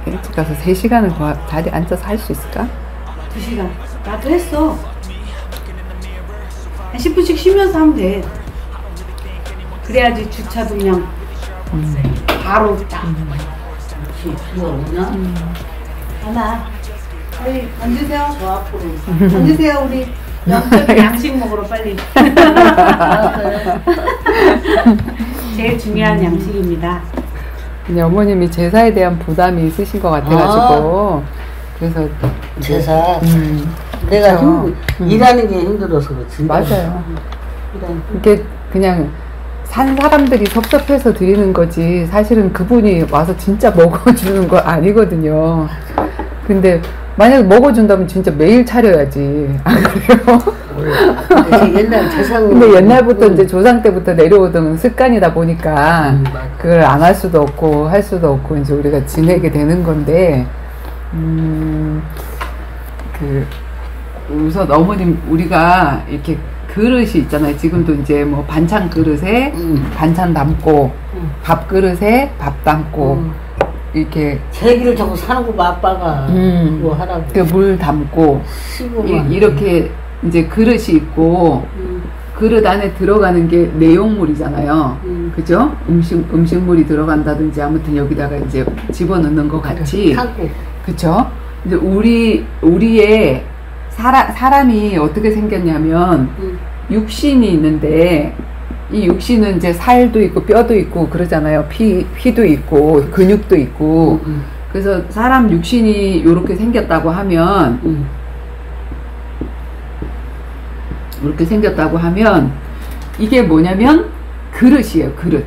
일찍 가서 3시간을 자리에 앉아서 할 수 있을까? 2시간. 나도 했어. 한 10분씩 쉬면서 하면 돼. 그래야지 주차도 그냥 바로 딱. 그렇지. 하나. 빨리 앉으세요. 저 앞으로. 앉으세요. 우리 양식 먹으러 빨리. 제일 중요한 양식입니다. 그냥 어머님이 제사에 대한 부담이 있으신 것 같아가지고 그래서 제사 내가 일하는 게 힘들어서 그렇지. 맞아요. 이게 그냥 산 사람들이 섭섭해서 드리는 거지 사실은 그분이 와서 진짜 먹어주는 거 아니거든요. 근데 만약에 먹어준다면 진짜 매일 차려야지. 안 그래요? 옛날 재상. 근데 옛날부터 이제 조상 때부터 내려오던 습관이다 보니까 그걸 안 할 수도 없고 할 수도 없고 이제 우리가 지내게 되는 건데, 우선 어머님 우리가 이렇게 그릇이 있잖아요. 지금도 이제 뭐 반찬 그릇에 반찬 담고 밥 그릇에 밥 담고 이렇게 제기를 자꾸 사는 거 아빠가 뭐 하라고. 그 물 담고 이렇게 이제 그릇이 있고 그릇 안에 들어가는 게 내용물이잖아요. 그죠? 음식물이 들어간다든지 아무튼 여기다가 이제 집어넣는 것 같이. 그쵸? 이제 우리의 사람이 어떻게 생겼냐면 육신이 있는데 이 육신은 이제 살도 있고 뼈도 있고 그러잖아요. 피도 있고 근육도 있고. 그래서 사람 육신이 이렇게 생겼다고 하면 이렇게 생겼다고 하면 이게 뭐냐면 그릇이에요. 그릇.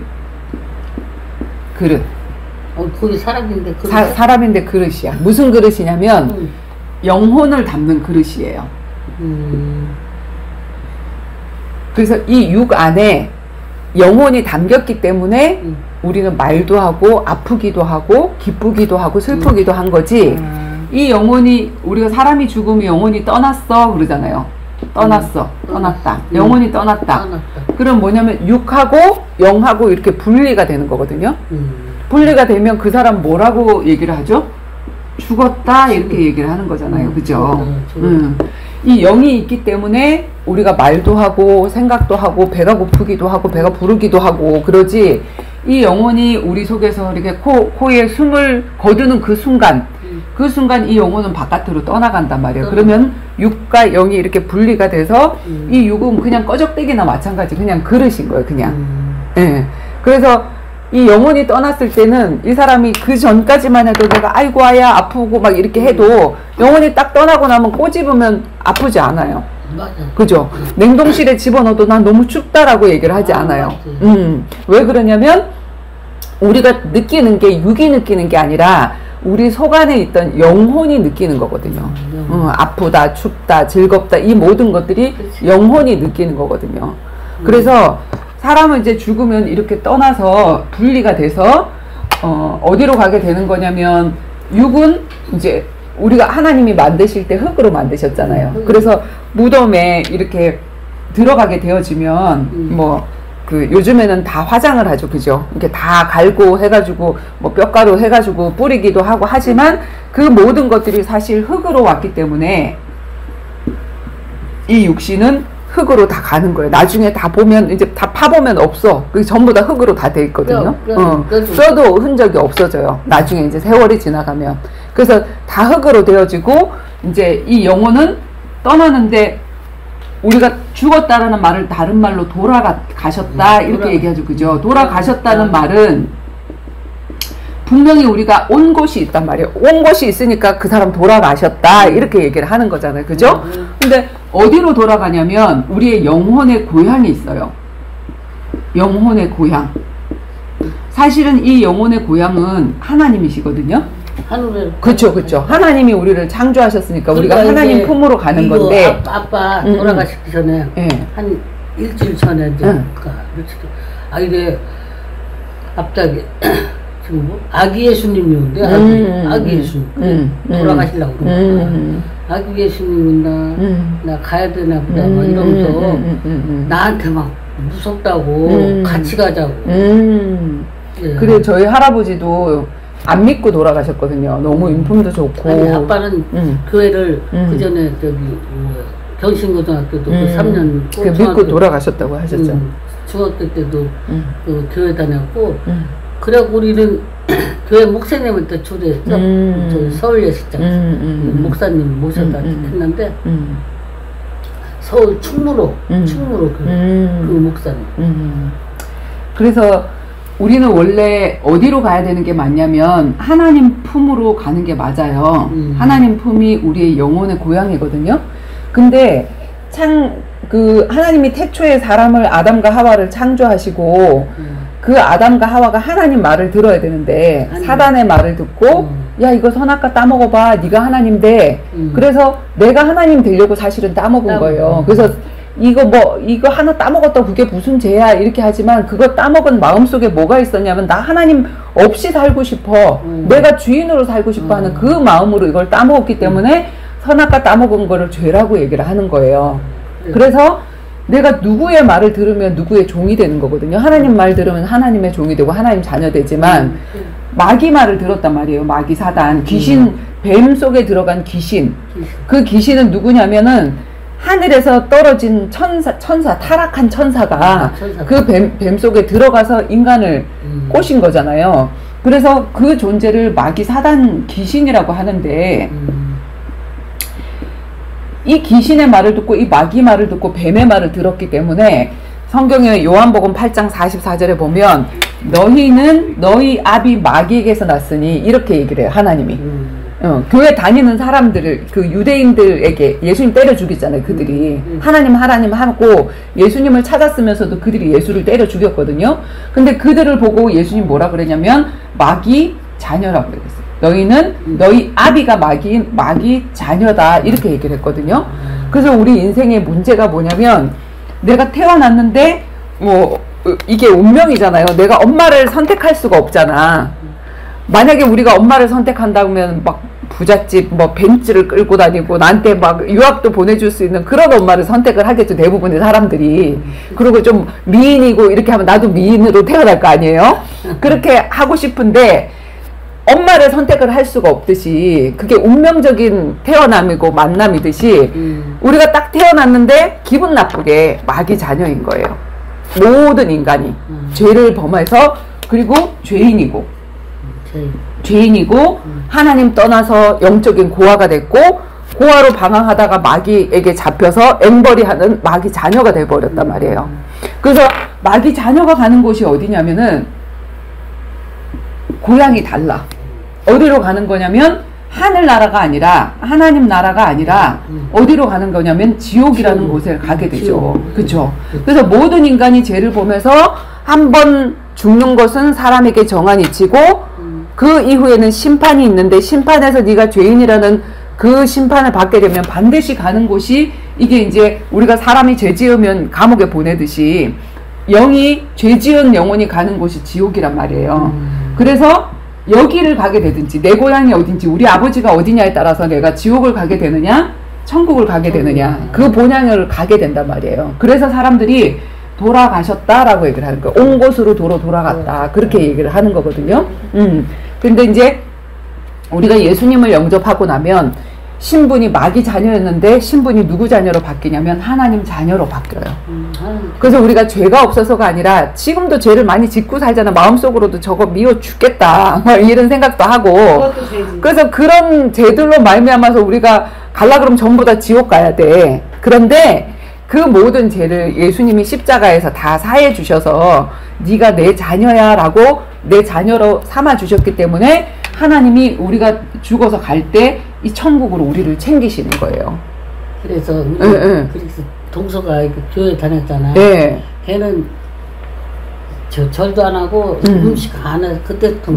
거기 사람인데 그릇. 사람인데 그릇이야. 무슨 그릇이냐면 영혼을 담는 그릇이에요. 그래서 이 육 안에 영혼이 담겼기 때문에 우리는 말도 하고 아프기도 하고 기쁘기도 하고 슬프기도 한 거지. 이 영혼이 우리가 사람이 죽으면 영혼이 떠났어 그러잖아요. 떠났다. 영혼이 떠났다. 그럼 뭐냐면 육하고 영하고 이렇게 분리가 되는 거거든요. 분리가 되면 그 사람 뭐라고 얘기를 하죠? 죽었다 이렇게 얘기를 하는 거잖아요. 그죠? 이 영이 있기 때문에 우리가 말도 하고 생각도 하고 배가 고프기도 하고 배가 부르기도 하고 그러지. 이 영혼이 우리 속에서 이렇게 코에 숨을 거두는 그 순간 이 영혼은 바깥으로 떠나간단 말이에요. 그러면 육과 영이 이렇게 분리가 돼서 이 육은 그냥 꺼적대기나 마찬가지 그냥 그릇인 거예요. 그냥. 예. 그래서 이 영혼이 떠났을 때는 이 사람이 그 전까지만 해도 내가 아이고 아야 아프고 막 이렇게 해도 영혼이 딱 떠나고 나면 꼬집으면 아프지 않아요. 맞아. 그죠? 냉동실에 집어넣어도 난 너무 춥다라고 얘기를 하지 않아요. 왜 그러냐면 우리가 느끼는 게 육이 느끼는 게 아니라 우리 속 안에 있던 영혼이 느끼는 거거든요. 아프다, 춥다, 즐겁다 이 모든 것들이 영혼이 느끼는 거거든요. 그래서 사람은 이제 죽으면 이렇게 떠나서 분리가 돼서 어디로 가게 되는 거냐면 육은 이제 우리가 하나님이 만드실 때 흙으로 만드셨잖아요. 그래서 무덤에 이렇게 들어가게 되어지면 뭐 그 요즘에는 다 화장을 하죠. 그죠? 이렇게 다 갈고 해가지고 뭐 뼈가루 해가지고 뿌리기도 하고 하지만 그 모든 것들이 사실 흙으로 왔기 때문에 이 육신은 흙으로 다 가는 거예요. 나중에 다 보면 이제 다 파보면 없어. 그게 전부 다 흙으로 다 돼 있거든요. 뼈도 흔적이 없어져요. 나중에 이제 세월이 지나가면. 그래서 다 흙으로 되어지고 이제 이 영혼은 떠나는데 우리가 죽었다라는 말을 다른 말로 돌아가셨다 이렇게 얘기하죠. 그죠? 돌아가셨다는 말은 분명히 우리가 온 곳이 있단 말이에요. 온 곳이 있으니까 그 사람 돌아가셨다 이렇게 얘기를 하는 거잖아요. 그죠? 근데 어디로 돌아가냐면 우리의 영혼의 고향이 있어요. 영혼의 고향. 사실은 이 영혼의 고향은 하나님이시거든요. 그렇죠, 그렇죠. 하나님이 우리를 창조하셨으니까 우리가 하나님 품으로 가는 건데. 아빠 돌아가시기 전에 한 일주일 전에 이제 이게 갑자기 지금 뭐 아기 예수님이 온대. 아기 예수님 돌아가시려고 그러는 거야. 아기 예수님이 나 가야 되나 보다 막 이러면서 나한테 막 무섭다고 같이 가자고. 그래 저희 할아버지도 안 믿고 돌아가셨거든요. 너무 인품도 좋고. 아니, 아빠는 교회를 그 전에 저기 경신고등학교도 그 3년 그 믿고 돌아가셨다고 하셨죠. 중학교 때도 그 교회 다녔고 그래고 우리는 교회 목사님한테 초대했죠. 저기 서울 예식장 목사님 모셨다 했는데 서울 충무로 그 목사님. 그래서 우리는 원래 어디로 가야 되는 게 맞냐면 하나님 품으로 가는 게 맞아요. 하나님 품이 우리의 영혼의 고향이거든요. 근데 그 하나님이 태초에 사람을 아담과 하와를 창조하시고 그 아담과 하와가 하나님 말을 들어야 되는데 사단의 말을 듣고 야 이거 선악과 따먹어봐 네가 하나님 돼. 그래서 내가 하나님 되려고 사실은 따먹은 거예요. 그래서 이거 하나 따먹었다 그게 무슨 죄야 이렇게 하지만 그거 따먹은 마음속에 뭐가 있었냐면 나 하나님 없이 살고 싶어 내가 주인으로 살고 싶어 하는 그 마음으로 이걸 따먹었기 때문에 선악과 따먹은 거를 죄라고 얘기를 하는 거예요. 그래서 내가 누구의 말을 들으면 누구의 종이 되는 거거든요. 하나님 말 들으면 하나님의 종이 되고 하나님 자녀 되지만 마귀 말을 들었단 말이에요. 마귀 사단 귀신 뱀 속에 들어간 귀신 그 귀신은 누구냐면은 하늘에서 떨어진 천사 타락한 천사가 그 뱀 속에 들어가서 인간을 꼬신 거잖아요. 그래서 그 존재를 마귀 사단 귀신이라고 하는데 이 귀신의 말을 듣고 이 마귀 말을 듣고 뱀의 말을 들었기 때문에 성경에 요한복음 8장 44절에 보면 너희는 너희 아비 마귀에게서 났으니 이렇게 얘기를 해요. 하나님이 교회 다니는 사람들을 그 유대인들에게 예수님 때려 죽였잖아요. 그들이 하나님 하고 예수님을 찾았으면서도 그들이 예수를 때려 죽였거든요. 근데 그들을 보고 예수님 뭐라 그랬냐면 마귀 자녀라고 그랬어요. 너희는 너희 아비가 마귀 자녀다 이렇게 얘기를 했거든요. 그래서 우리 인생의 문제가 뭐냐면 내가 태어났는데 뭐 이게 운명이잖아요. 내가 엄마를 선택할 수가 없잖아. 만약에 우리가 엄마를 선택한다면 막 부잣집 뭐 벤츠를 끌고 다니고 나한테 막 유학도 보내줄 수 있는 그런 엄마를 선택을 하겠죠. 대부분의 사람들이. 그리고 좀 미인이고 이렇게 하면 나도 미인으로 태어날 거 아니에요. 그렇게 하고 싶은데 엄마를 선택을 할 수가 없듯이 그게 운명적인 태어남이고 만남이듯이 우리가 딱 태어났는데 기분 나쁘게 마귀 자녀인 거예요. 모든 인간이 죄를 범해서 그리고 죄인이고 하나님 떠나서 영적인 고아가 됐고 고아로 방황하다가 마귀에게 잡혀서 앵벌이하는 마귀 자녀가 돼버렸단 말이에요. 그래서 마귀 자녀가 가는 곳이 어디냐면은 고향이 달라. 어디로 가는 거냐면 하늘나라가 아니라 하나님 나라가 아니라 어디로 가는 거냐면 지옥이라는 곳에 가게 되죠. 그렇죠? 그래서 모든 인간이 죄를 보면서 한번 죽는 것은 사람에게 정한이 치고 그 이후에는 심판이 있는데 심판에서 네가 죄인이라는 그 심판을 받게 되면 반드시 가는 곳이 이게 이제 우리가 사람이 죄 지으면 감옥에 보내듯이 영이 죄 지은 영혼이 가는 곳이 지옥이란 말이에요. 그래서 여기를 가게 되든지 내 고향이 어딘지 우리 아버지가 어디냐에 따라서 내가 지옥을 가게 되느냐 천국을 가게 되느냐 그 본향을 가게 된단 말이에요. 그래서 사람들이 돌아가셨다라고 얘기를 하는 거예요. 온 곳으로 돌아갔다 그렇게 얘기를 하는 거거든요. 근데 이제 우리가 예수님을 영접하고 나면 신분이 마귀 자녀였는데 신분이 누구 자녀로 바뀌냐면 하나님 자녀로 바뀌어요. 그래서 우리가 죄가 없어서가 아니라 지금도 죄를 많이 짓고 살잖아. 마음속으로도 저거 미워 죽겠다 이런 생각도 하고 그래서 그런 죄들로 말미암아서 우리가 갈라 그러면 전부 다 지옥 가야 돼. 그런데 그 모든 죄를 예수님이 십자가에서 다 사해 주셔서 네가 내 자녀야 라고 내 자녀로 삼아 주셨기 때문에 하나님이 우리가 죽어서 갈 때 이 천국으로 우리를 챙기시는 거예요. 그래서 우리 그래서 동서가 교회 다녔잖아요. 네. 걔는 절도 안 하고 음식 안 해. 그때부터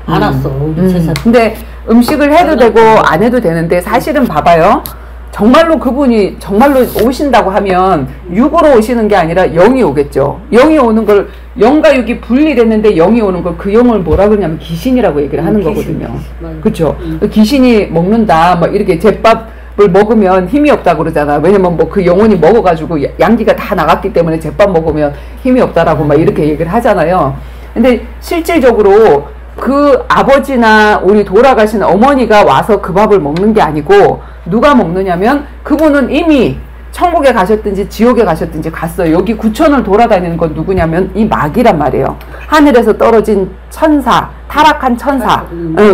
안 왔어. 우리 제사. 근데 음식을 해도 되고 안 해도 되는데 사실은 봐봐요. 정말로 그분이 정말로 오신다고 하면 육으로 오시는 게 아니라 영이 오겠죠. 영이 오는 걸 영과 육이 분리됐는데 영이 오는 걸 그 영을 뭐라 그러냐면 귀신이라고 얘기를 하는 거거든요. 그렇죠. 귀신이 먹는다 뭐 이렇게 잿밥을 먹으면 힘이 없다고 그러잖아. 왜냐면 뭐 그 영혼이 먹어가지고 양기가 다 나갔기 때문에 잿밥 먹으면 힘이 없다라고 막 이렇게 얘기를 하잖아요. 근데 실질적으로 그 아버지나 우리 돌아가신 어머니가 와서 그 밥을 먹는 게 아니고 누가 먹느냐면 그분은 이미 천국에 가셨든지 지옥에 가셨든지 갔어요. 여기 구천을 돌아다니는 건 누구냐면 이 마귀란 말이에요. 하늘에서 떨어진 천사, 타락한 천사.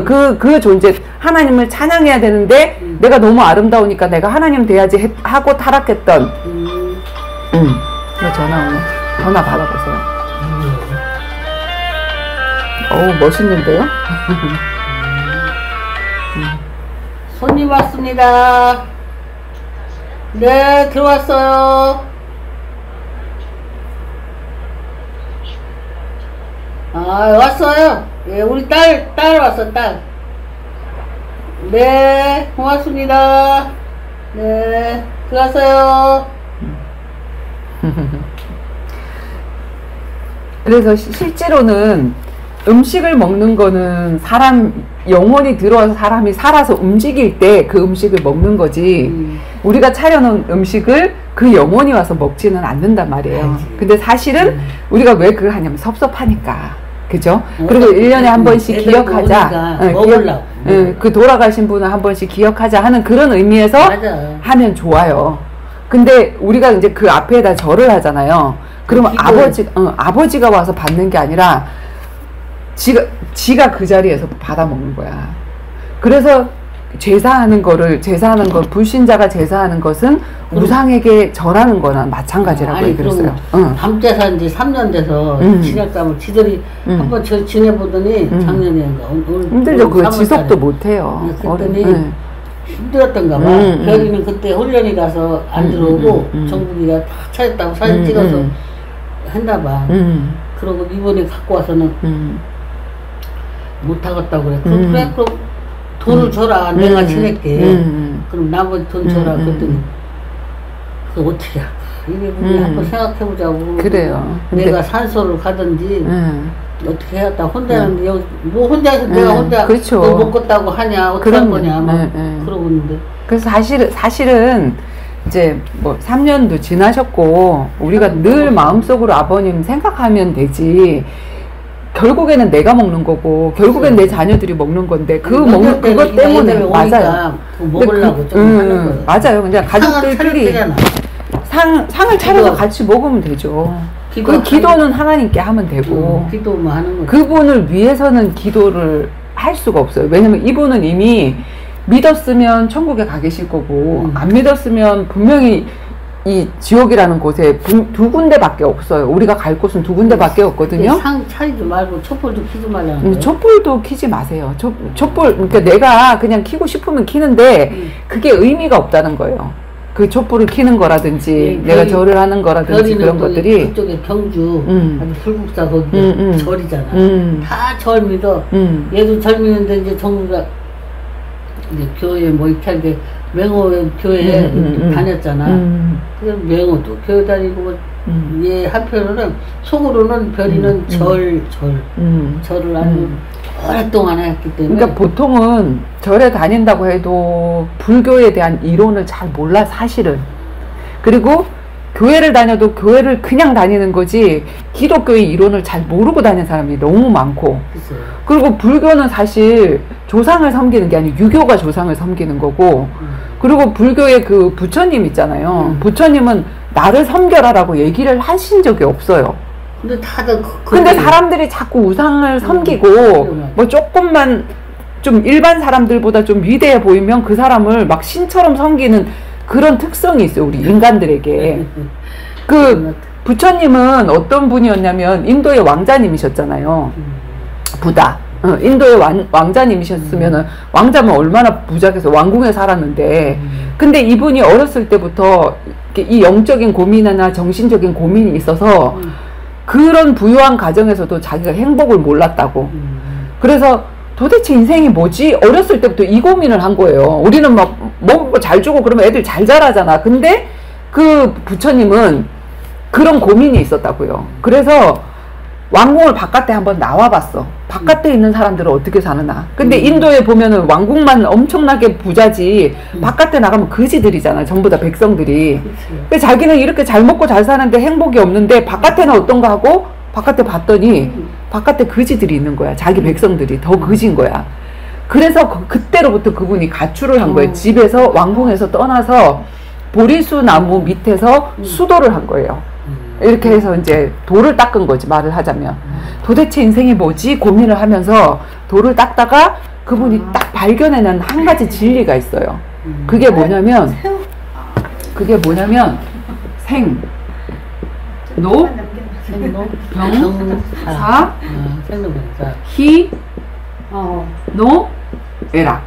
그 존재, 하나님을 찬양해야 되는데 내가 너무 아름다우니까 내가 하나님 돼야지 하고 타락했던. 전화 오네. 전화 받아보세요. 어우, 멋있는데요? 손님 왔습니다. 네, 들어왔어요. 아, 왔어요. 예, 우리 딸 왔어, 딸. 네, 고맙습니다. 네, 들어왔어요. 그래서 실제로는 음식을 먹는 거는 영혼이 들어와서 사람이 살아서 움직일 때 그 음식을 먹는 거지, 우리가 차려놓은 음식을 그 영혼이 와서 먹지는 않는단 말이에요. 근데 사실은 우리가 왜 그걸 하냐면 섭섭하니까. 그죠? 그리고 1년에 한 번씩 기억하자. 먹으려고. 그 돌아가신 분을 한 번씩 기억하자 하는 그런 의미에서 맞아. 하면 좋아요. 근데 우리가 이제 그 앞에다 절을 하잖아요. 그러면 아버지가 와서 받는 게 아니라 지가 그 자리에서 받아 먹는 거야. 그래서 제사하는 거, 불신자가 제사하는 것은 우상에게 절하는 거나 마찬가지라고 얘기했어요. 밤제사 이제 3년 돼서 진액감을 지들이 한번 지내보더니 작년인가 힘들죠. 그거 지속도 못해요. 그랬더니 힘들었던가 봐. 별이는 그때 훈련이 가서 안 들어오고 정국이가 다 차였다고 사진 찍어서 했나 봐. 그러고 이번에 갖고 와서는 못하겠다고 그래. 그래, 그럼 돈을 줘라. 내가 지낼게. 그럼 나머지 돈 줘라. 그랬더니 그거 어떻게 할까? 이래 한번 생각해보자고. 그래요. 내가 산소를 가든지 어떻게 해야겠다. 혼자 하는데 여기 뭐 혼자서 내가 혼자 그렇죠. 너 먹겠다고 하냐 어떻게 할 거냐 막 그러고 있는데. 그래서 사실은 이제 뭐 3년도 지나셨고 우리가 늘 마음속으로 아버님 생각하면 되지, 결국에는 내가 먹는 거고 결국엔 내 자녀들이 먹는 건데 먹는 그것 때문에. 맞아요. 먹으려고 좀 하는 거예요. 맞아요. 그냥 가족들끼리 상을 차려서 같이 먹으면 되죠. 그 기도는 하나님께 하면 되고 기도만 하는 거죠. 그분을 위해서는 기도를 할 수가 없어요. 왜냐면 이분은 이미 믿었으면 천국에 가 계실 거고 안 믿었으면 분명히 이 지옥이라는 곳에 두 군데밖에 없어요. 우리가 갈 곳은 두 군데밖에 없거든요. 상 차리지 말고 촛불도 켜지 말라는 거예요. 촛불도 켜지 마세요. 촛불, 그러니까 내가 그냥 켜고 싶으면 켜는데 그게 의미가 없다는 거예요. 그 촛불을 켜는 거라든지 내가 절을 하는 거라든지 그런 것들이. 그쪽에 경주 아주 불국사 거기 절이잖아. 다 절 믿어. 얘도 절 믿는데 이제 정부가 이제 교회 뭐 이렇게 하는데 맹호 교회에 다녔잖아. 그래서 맹호도 교회 다니고 얘 한편으로는 속으로는 별이는 절을 아주 오랫동안 했기 때문에. 그러니까 보통은 절에 다닌다고 해도 불교에 대한 이론을 잘 몰라 사실은. 그리고 교회를 다녀도 교회를 그냥 다니는 거지 기독교의 이론을 잘 모르고 다니는 사람이 너무 많고. 글쎄요. 그리고 불교는 사실 조상을 섬기는 게 아니고 유교가 조상을 섬기는 거고, 그리고 불교의 그 부처님 있잖아요. 부처님은 나를 섬겨라라고 얘기를 하신 적이 없어요. 근데 다들 근데 사람들이 자꾸 우상을 섬기고 뭐 조금만 좀 일반 사람들보다 좀 위대해 보이면 그 사람을 막 신처럼 섬기는 그런 특성이 있어요, 우리 인간들에게. 그 부처님은 어떤 분이었냐면 인도의 왕자님이셨잖아요. 부다. 인도의 왕자님이셨으면은 왕자면 얼마나 부자해서 왕궁에 살았는데, 근데 이분이 어렸을 때부터 이 영적인 고민이나 정신적인 고민이 있어서 그런 부유한 가정에서도 자기가 행복을 몰랐다고. 그래서 도대체 인생이 뭐지? 어렸을 때부터 이 고민을 한 거예요. 우리는 막 먹을 거 잘 주고 그러면 애들 잘 자라잖아. 근데 그 부처님은 그런 고민이 있었다고요. 그래서 왕궁을 바깥에 한번 나와봤어. 바깥에 있는 사람들은 어떻게 사느나. 근데 인도에 보면은 왕궁만 엄청나게 부자지 바깥에 나가면 거지들이잖아. 전부 다 백성들이. 근데 자기는 이렇게 잘 먹고 잘 사는데 행복이 없는데 바깥에는 어떤가 하고 바깥에 봤더니 바깥에 거지들이 있는 거야. 자기 백성들이 더 거진 거야. 그래서 그때로부터 그분이 가출을 한 거예요. 집에서 왕궁에서 떠나서 보리수 나무 밑에서 수도를 한 거예요. 이렇게 해서 이제 돌을 닦은 거지, 말을 하자면. 도대체 인생이 뭐지? 고민을 하면서 돌을 닦다가 그분이 딱 발견해낸 한 가지 진리가 있어요. 그게 뭐냐면 생, 노, 병, 사, 희, 노, 에락.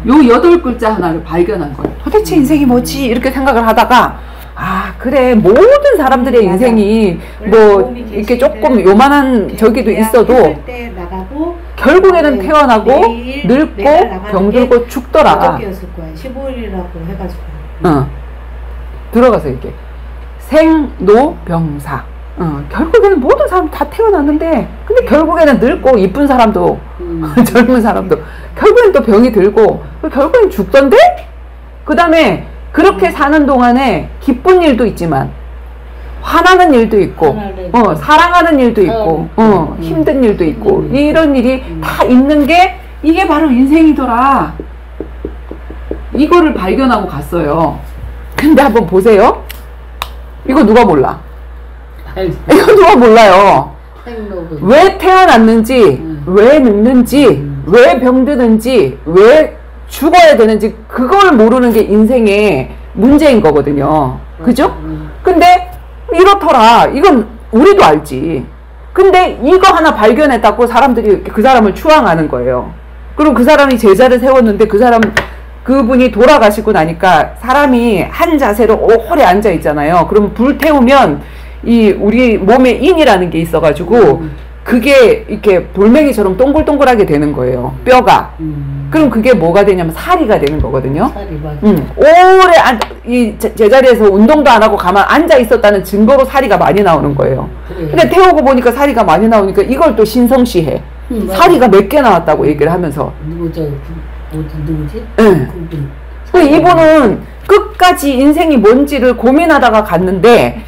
요 8글자 하나를 발견한 거예요. 도대체 인생이 뭐지? 이렇게 생각을 하다가, 아, 그래. 모든 사람들의 인생이 뭐, 이렇게 조금 요만한 저기도 있어도, 결국에는 태어나고, 늙고, 병들고, 죽더라. 15일이라고 해가지고. 들어가서 이게. 생, 노, 병, 사. 결국에는 모든 사람 다 태어났는데, 근데 결국에는 늙고, 이쁜 사람도, 젊은 사람도, 결국엔 또 병이 들고, 결국엔 죽던데? 그 다음에, 그렇게 사는 동안에 기쁜 일도 있지만, 화나는 일도 있고, 사랑하는 일도 있고, 힘든 일도 있고, 이런 일이 다 있는 게, 이게 바로 인생이더라. 이거를 발견하고 갔어요. 근데 한번 보세요. 이거 누가 몰라? 이거 누가 몰라요. 왜 태어났는지, 왜 늙는지, 왜 병드는지, 왜 죽어야 되는지, 그걸 모르는 게 인생의 문제인 거거든요. 그죠? 근데 이렇더라. 이건 우리도 알지. 근데 이거 하나 발견했다고 사람들이 그 사람을 추앙하는 거예요. 그리고 그 사람이 제자를 세웠는데 그분이 돌아가시고 나니까 사람이 한 자세로 오래 앉아 있잖아요. 그럼 불 태우면 우리 몸에 인이라는 게 있어가지고 그게 이렇게 돌멩이처럼 동글동글하게 되는 거예요. 뼈가. 그럼 그게 뭐가 되냐면 사리가 되는 거거든요. 살이 맞아. 오래 이 제자리에서 운동도 안 하고 가만 앉아 있었다는 증거로 사리가 많이 나오는 거예요. 그래. 근데 태우고 보니까 사리가 많이 나오니까 이걸 또 신성시해. 사리가 몇 개 나왔다고 얘기를 하면서. 누구지? 네. 이분은 끝까지 인생이 뭔지를 고민하다가 갔는데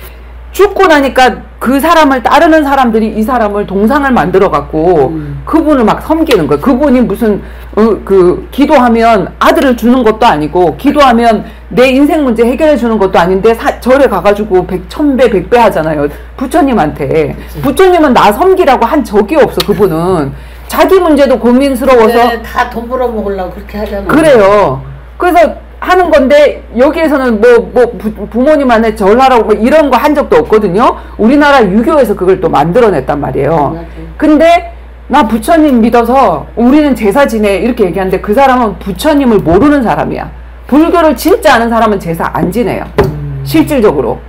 죽고 나니까 그 사람을 따르는 사람들이 이 사람을 동상을 만들어 갖고 그분을 막 섬기는 거예요. 그분이 무슨 기도하면 아들을 주는 것도 아니고 기도하면 내 인생 문제 해결해 주는 것도 아닌데 절에 가가지고 1000배 100배 하잖아요. 부처님한테. 그치. 부처님은 나 섬기라고 한 적이 없어. 그분은 자기 문제도 고민스러워서 다 돈 벌어 먹으려고 그렇게 하잖아요. 그래요. 그래서 하는 건데 여기에서는 부모님한테 절하라고 뭐 이런 거 한 적도 없거든요. 우리나라 유교에서 그걸 또 만들어냈단 말이에요. 근데 나 부처님 믿어서 우리는 제사 지내 이렇게 얘기하는데 그 사람은 부처님을 모르는 사람이야. 불교를 진짜 아는 사람은 제사 안 지내요. 실질적으로.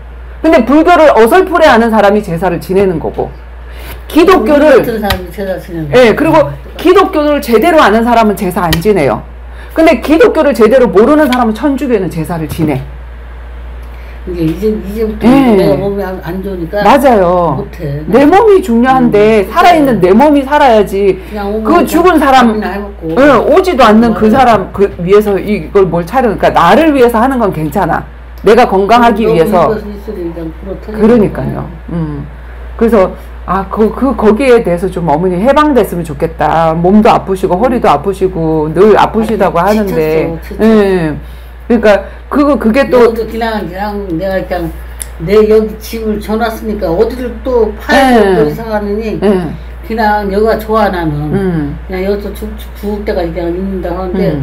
근데 불교를 어설프게 아는 사람이 제사를 지내는 거고 기독교를 예, 그리고 기독교를 제대로 아는 사람은 제사 안 지내요. 근데 기독교를 제대로 모르는 사람은 천주교는 제사를 지내. 이제부터 내가 몸이 안 좋으니까 맞아요. 못해. 내 몸이 중요한데 살아있는 내 몸이 살아야지. 그 죽은 사람 오지도 않는 그 사람 위해서 이걸 뭘 차려니까 나를 위해서 하는 건 괜찮아. 내가 건강하기 위해서. 그러니까요. 그래서 거기에 대해서 좀 어머니 해방됐으면 좋겠다. 몸도 아프시고 허리도 아프시고 늘 아프시다고 하는데. 그러니까 그게 또 그냥 내가 그냥 내 여기 짐을 줘놨으니까 어디를 또 파야 또 이사 가느니 그냥 여기가 좋아 나는. 그냥 여기서 죽을 때까지 그냥 있는다 하는데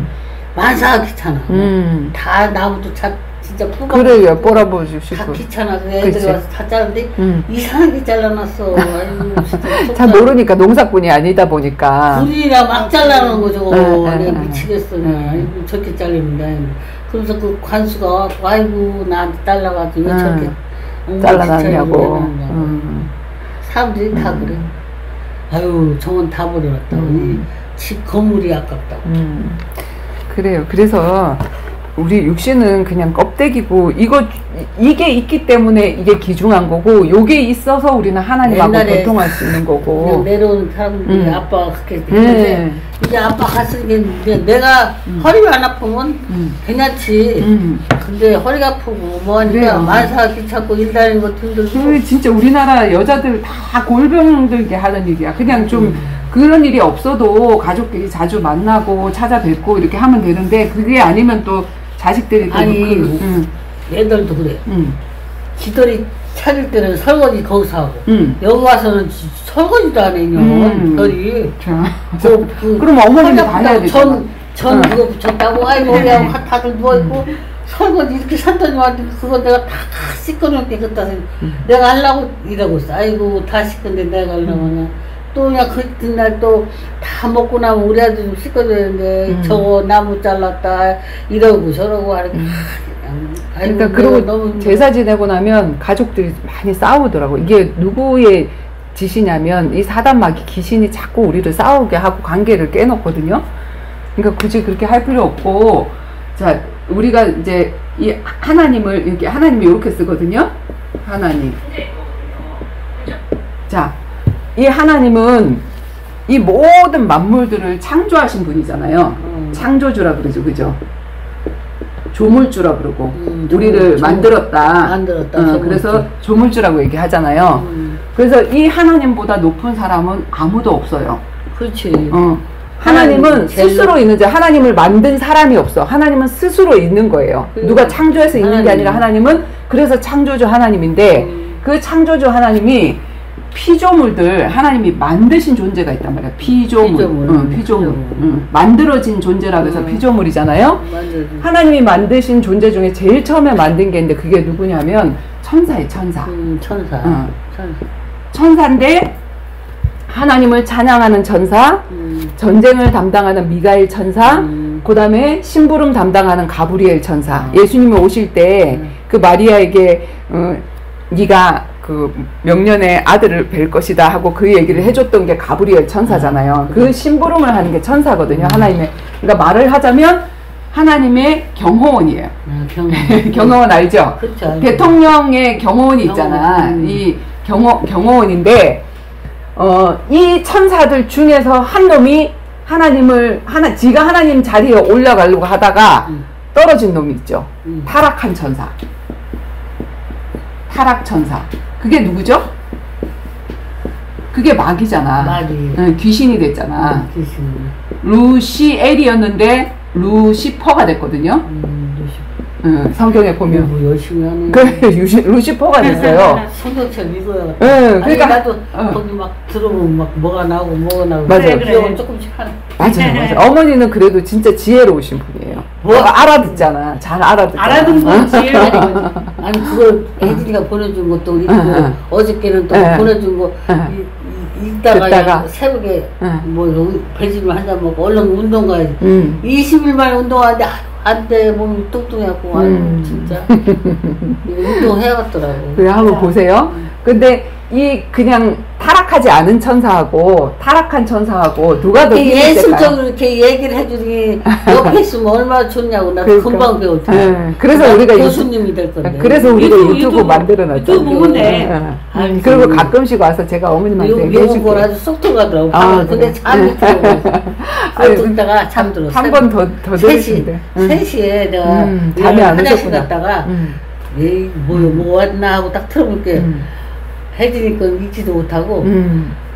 만사가 귀찮아. 다 나무도 진짜 그래요. 뽑아보시고 다 귀찮아서 애들이 와서 다 자르는데 이상하게 잘라놨어. 아이고, 진짜 잘 모르니까 농사꾼이 아니다 보니까 우리가 막 잘라놓은 거죠. 내가 미치겠어. 아이고 저렇게 잘립니다. 그래서 그 관수가 아이고 나한테 달라가지고 왜 저렇게 잘라놨냐고. 사람들이 다 그래. 아유 저건 다 버려놨다고. 집 건물이 아깝다고. 그래요. 그래서 우리 육신은 그냥 껍데기고 이게 있기 때문에 이게 귀중한 거고 요게 있어서 우리는 하나님하고 교통할 수 있는 거고. 내려오는 사람들이 아빠가 그렇게 했는데 이제 아빠 갔으니까 내가 허리가 안 아프면 괜찮지. 근데 허리가 아프고 뭐하니까 만사 귀찮고 일 다니는 것도 힘들고. 진짜 우리나라 여자들 다 골병 들게 하는 일이야. 그냥 좀 그런 일이 없어도 가족끼리 자주 만나고 찾아뵙고 이렇게 하면 되는데 그게 아니면 또 자식들이 또 아니 애들도 그래. 지들이 차릴 때는 설거지 거기서 하고 여기 와서는 설거지도 안 해요. 들이 그럼 어머님이 다 해야 되잖아. 전 그거 붙였다고 아이고 우리하고 다들 누워있고 설거지 이렇게 샀더니 왔는데 그거 내가 다 씻어놓을게 그따 내가 하려고 이러고 있어. 아이고 다 씻었는데 내가 하려고 또 그냥 그날 또 다 먹고 나면 우리 아들 좀 씻어줘야 되는데 저거 나무 잘랐다 이러고 저러고 하니까 그러니까 그리고 제사 지내고 나면 가족들이 많이 싸우더라고. 이게 누구의 짓이냐면 이 사단마귀 귀신이 자꾸 우리를 싸우게 하고 관계를 깨놓거든요. 그러니까 굳이 그렇게 할 필요 없고, 자 우리가 이제 이 하나님을 이렇게 하나님이 이렇게 쓰거든요. 하나님. 자, 이 하나님은 이 모든 만물들을 창조하신 분이잖아요. 창조주라 그러죠, 그죠? 조물주라 그러고 우리를 만들었다. 그래서 조물주라고 얘기하잖아요. 그래서 이 하나님보다 높은 사람은 아무도 없어요. 그렇지. 하나님은 스스로 있는 자, 하나님을 만든 사람이 없어. 하나님은 스스로 있는 거예요. 누가 창조해서 있는 게 아니라 하나님은 그래서 창조주 하나님인데 그 창조주 하나님이 피조물들 하나님이 만드신 존재가 있단 말이야. 피조물. 피조물. 만들어진 존재라고 해서 피조물이잖아요. 하나님이 만드신 존재 중에 제일 처음에 만든 게 있는데 그게 누구냐면 천사예요. 천사. 천사인데 하나님을 찬양하는 천사, 전쟁을 담당하는 미가엘 천사, 그 다음에 심부름 담당하는 가브리엘 천사. 예수님이 오실 때 그 마리아에게 네가 그 명년의 아들을 뵐 것이다 하고 그 얘기를 해줬던 게 가브리엘 천사잖아요. 그 심부름을 하는 게 천사거든요. 하나님의. 그러니까 말을 하자면 하나님의 경호원이에요. 경호원 알죠? 그렇죠. 대통령의 경호원이 있잖아. 이 경호원인데 이 천사들 중에서 한 놈이 지가 하나님 자리에 올라가려고 하다가 떨어진 놈이 있죠. 타락한 천사. 타락천사. 그게 누구죠? 그게 마귀잖아. 마귀. 귀신이 됐잖아. 귀신. 루시엘이었는데 루시퍼가 됐거든요. 성경에 보면 뭐 열심히 하는. 그래, 루시퍼가 됐어요. 성경책 읽어요. 그러니까 나도 거기 막 들어보면 막 뭐가 나오고 맞아요. 그래. 조금씩 하는. 맞아요. 어머니는 그래도 진짜 지혜로우신 분이에요. 뭐 알아듣잖아. 잘 알아듣잖아. 알아듣는 건 지혜로운 거지. 아니 그걸 혜진이가 보내준 것도 있고 어저께는 또 보내준 거 읽다가 새벽에 뭐 배즙을 한 잔 먹고 얼른 운동 가야지. 20일 만에 운동하는데 안돼 몸이 뚱뚱해갖고 진짜 운동해야겠더라고. 그래 한번 보세요. 근데 이 그냥 타락하지 않은 천사하고 타락한 천사하고 누가 더 힘이 셀까요? 예술적으로 이렇게 얘기를 해주니 옆에 있으면 얼마나 좋냐고. 나 그러니까. 금방 배웠지. 그래서 우리가 교수님이 될 건데. 그래서 우리가 유튜브 만들어놨잖아요. 유튜브 보면 돼. 그리고 가끔씩 와서 제가 어머님한테 얘기해줄게요. 요거 아주 쏙 들어가더라고. 근데 잠이 들어가고 듣다가 잠들었어. 한 번 더 들으시는데 3시에 내가 잠이 안 화장실 오셨구나. 갔다가 뭐 왔나 하고 딱 틀어볼게. 혜진이 건 읽지도 못하고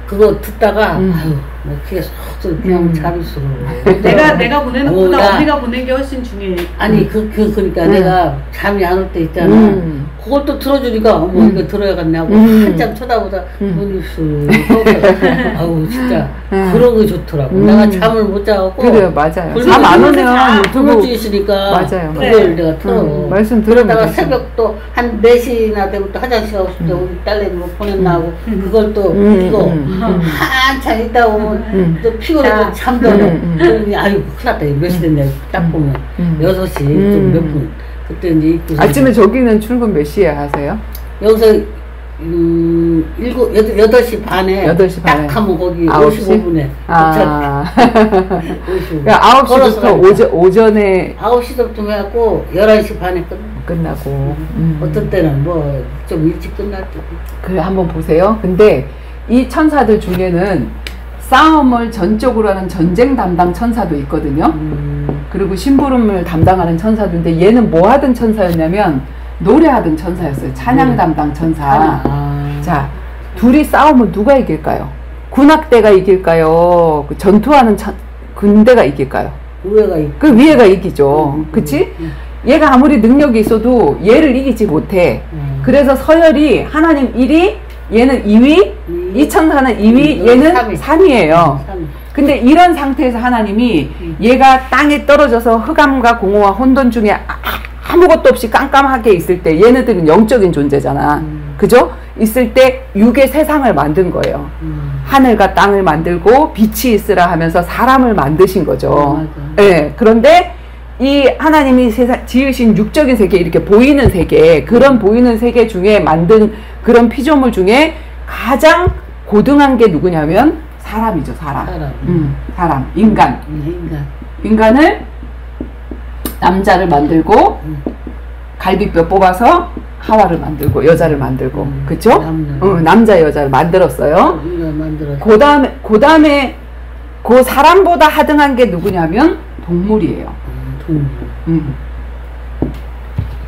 그거 듣다가 아유 뭐 귀에 쏙 그냥 잠이 들어. 내가 보내는 것보다 언니가 보낸 게 훨씬 중요해. 아니 그러니까 내가 잠이 안 올 때 있잖아. 그걸 또 들어주니까 어머 이거 들어야겠냐고 한참 쳐다보다 눈이 쑥 아우 진짜 그런 거 좋더라고. 내가 잠을 못 자갖고. 그래요, 맞아요. 잠 안 오면 유튜브 있으니까 맞아요. 그걸 내가 틀어. 말씀 들으면 그러다가 새벽 또 한 4시나 되고 또 화장실 가고 싶대. 우리 딸내미 뭐 보냈나 하고 그걸 또 이거 한참 있다 오면 또 피곤해서 잠들어. 그러니 아유 큰일 났다. 몇 시 됐냐 딱 보면 6시 좀 몇 분. 그때 이제 입고 아침에 저기는 출근 몇 시에 하세요? 여기서 8시 반에 8시 반에 딱 하면 거기 9시? 55분에 그러니까 9시부터 오전에 9시부터 해갖고 11시 반에 끝나. 끝나고. 어떤 때는 뭐 좀 일찍 끝날 때. 그래 한번 보세요. 근데 이 천사들 중에는 싸움을 전적으로 하는 전쟁 담당 천사도 있거든요. 그리고 심부름을 담당하는 천사도인데 얘는 뭐 하던 천사였냐면 노래하던 천사였어요. 찬양 담당 천사. 자, 둘이 싸우면 누가 이길까요? 군악대가 이길까요? 그 전투하는 군대가 이길까요? 그 위에가 이기죠. 그치? 얘가 아무리 능력이 있어도 얘를 이기지 못해. 그래서 서열이 하나님 1위, 얘는 2위, 이 천사는 2위, 얘는 3위예요. 근데 이런 상태에서 하나님이 얘가 땅에 떨어져서 흑암과 공허와 혼돈 중에 아무것도 없이 깜깜하게 있을 때 얘네들은 영적인 존재잖아. 그죠? 있을 때 육의 세상을 만든 거예요. 하늘과 땅을 만들고 빛이 있으라 하면서 사람을 만드신 거죠. 네, 그런데 이 하나님이 지으신 육적인 세계, 이렇게 보이는 세계, 그런 보이는 세계 중에 만든 그런 피조물 중에 가장 고등한 게 누구냐면 사람이죠. 사람. 사람. 인간. 인간을 남자를 만들고 갈비뼈 뽑아서 하와를 만들고 여자를 만들고 그쵸? 남자 여자를 만들었어요. 그 다음에 그 사람보다 하등한 게 누구냐면 동물이에요.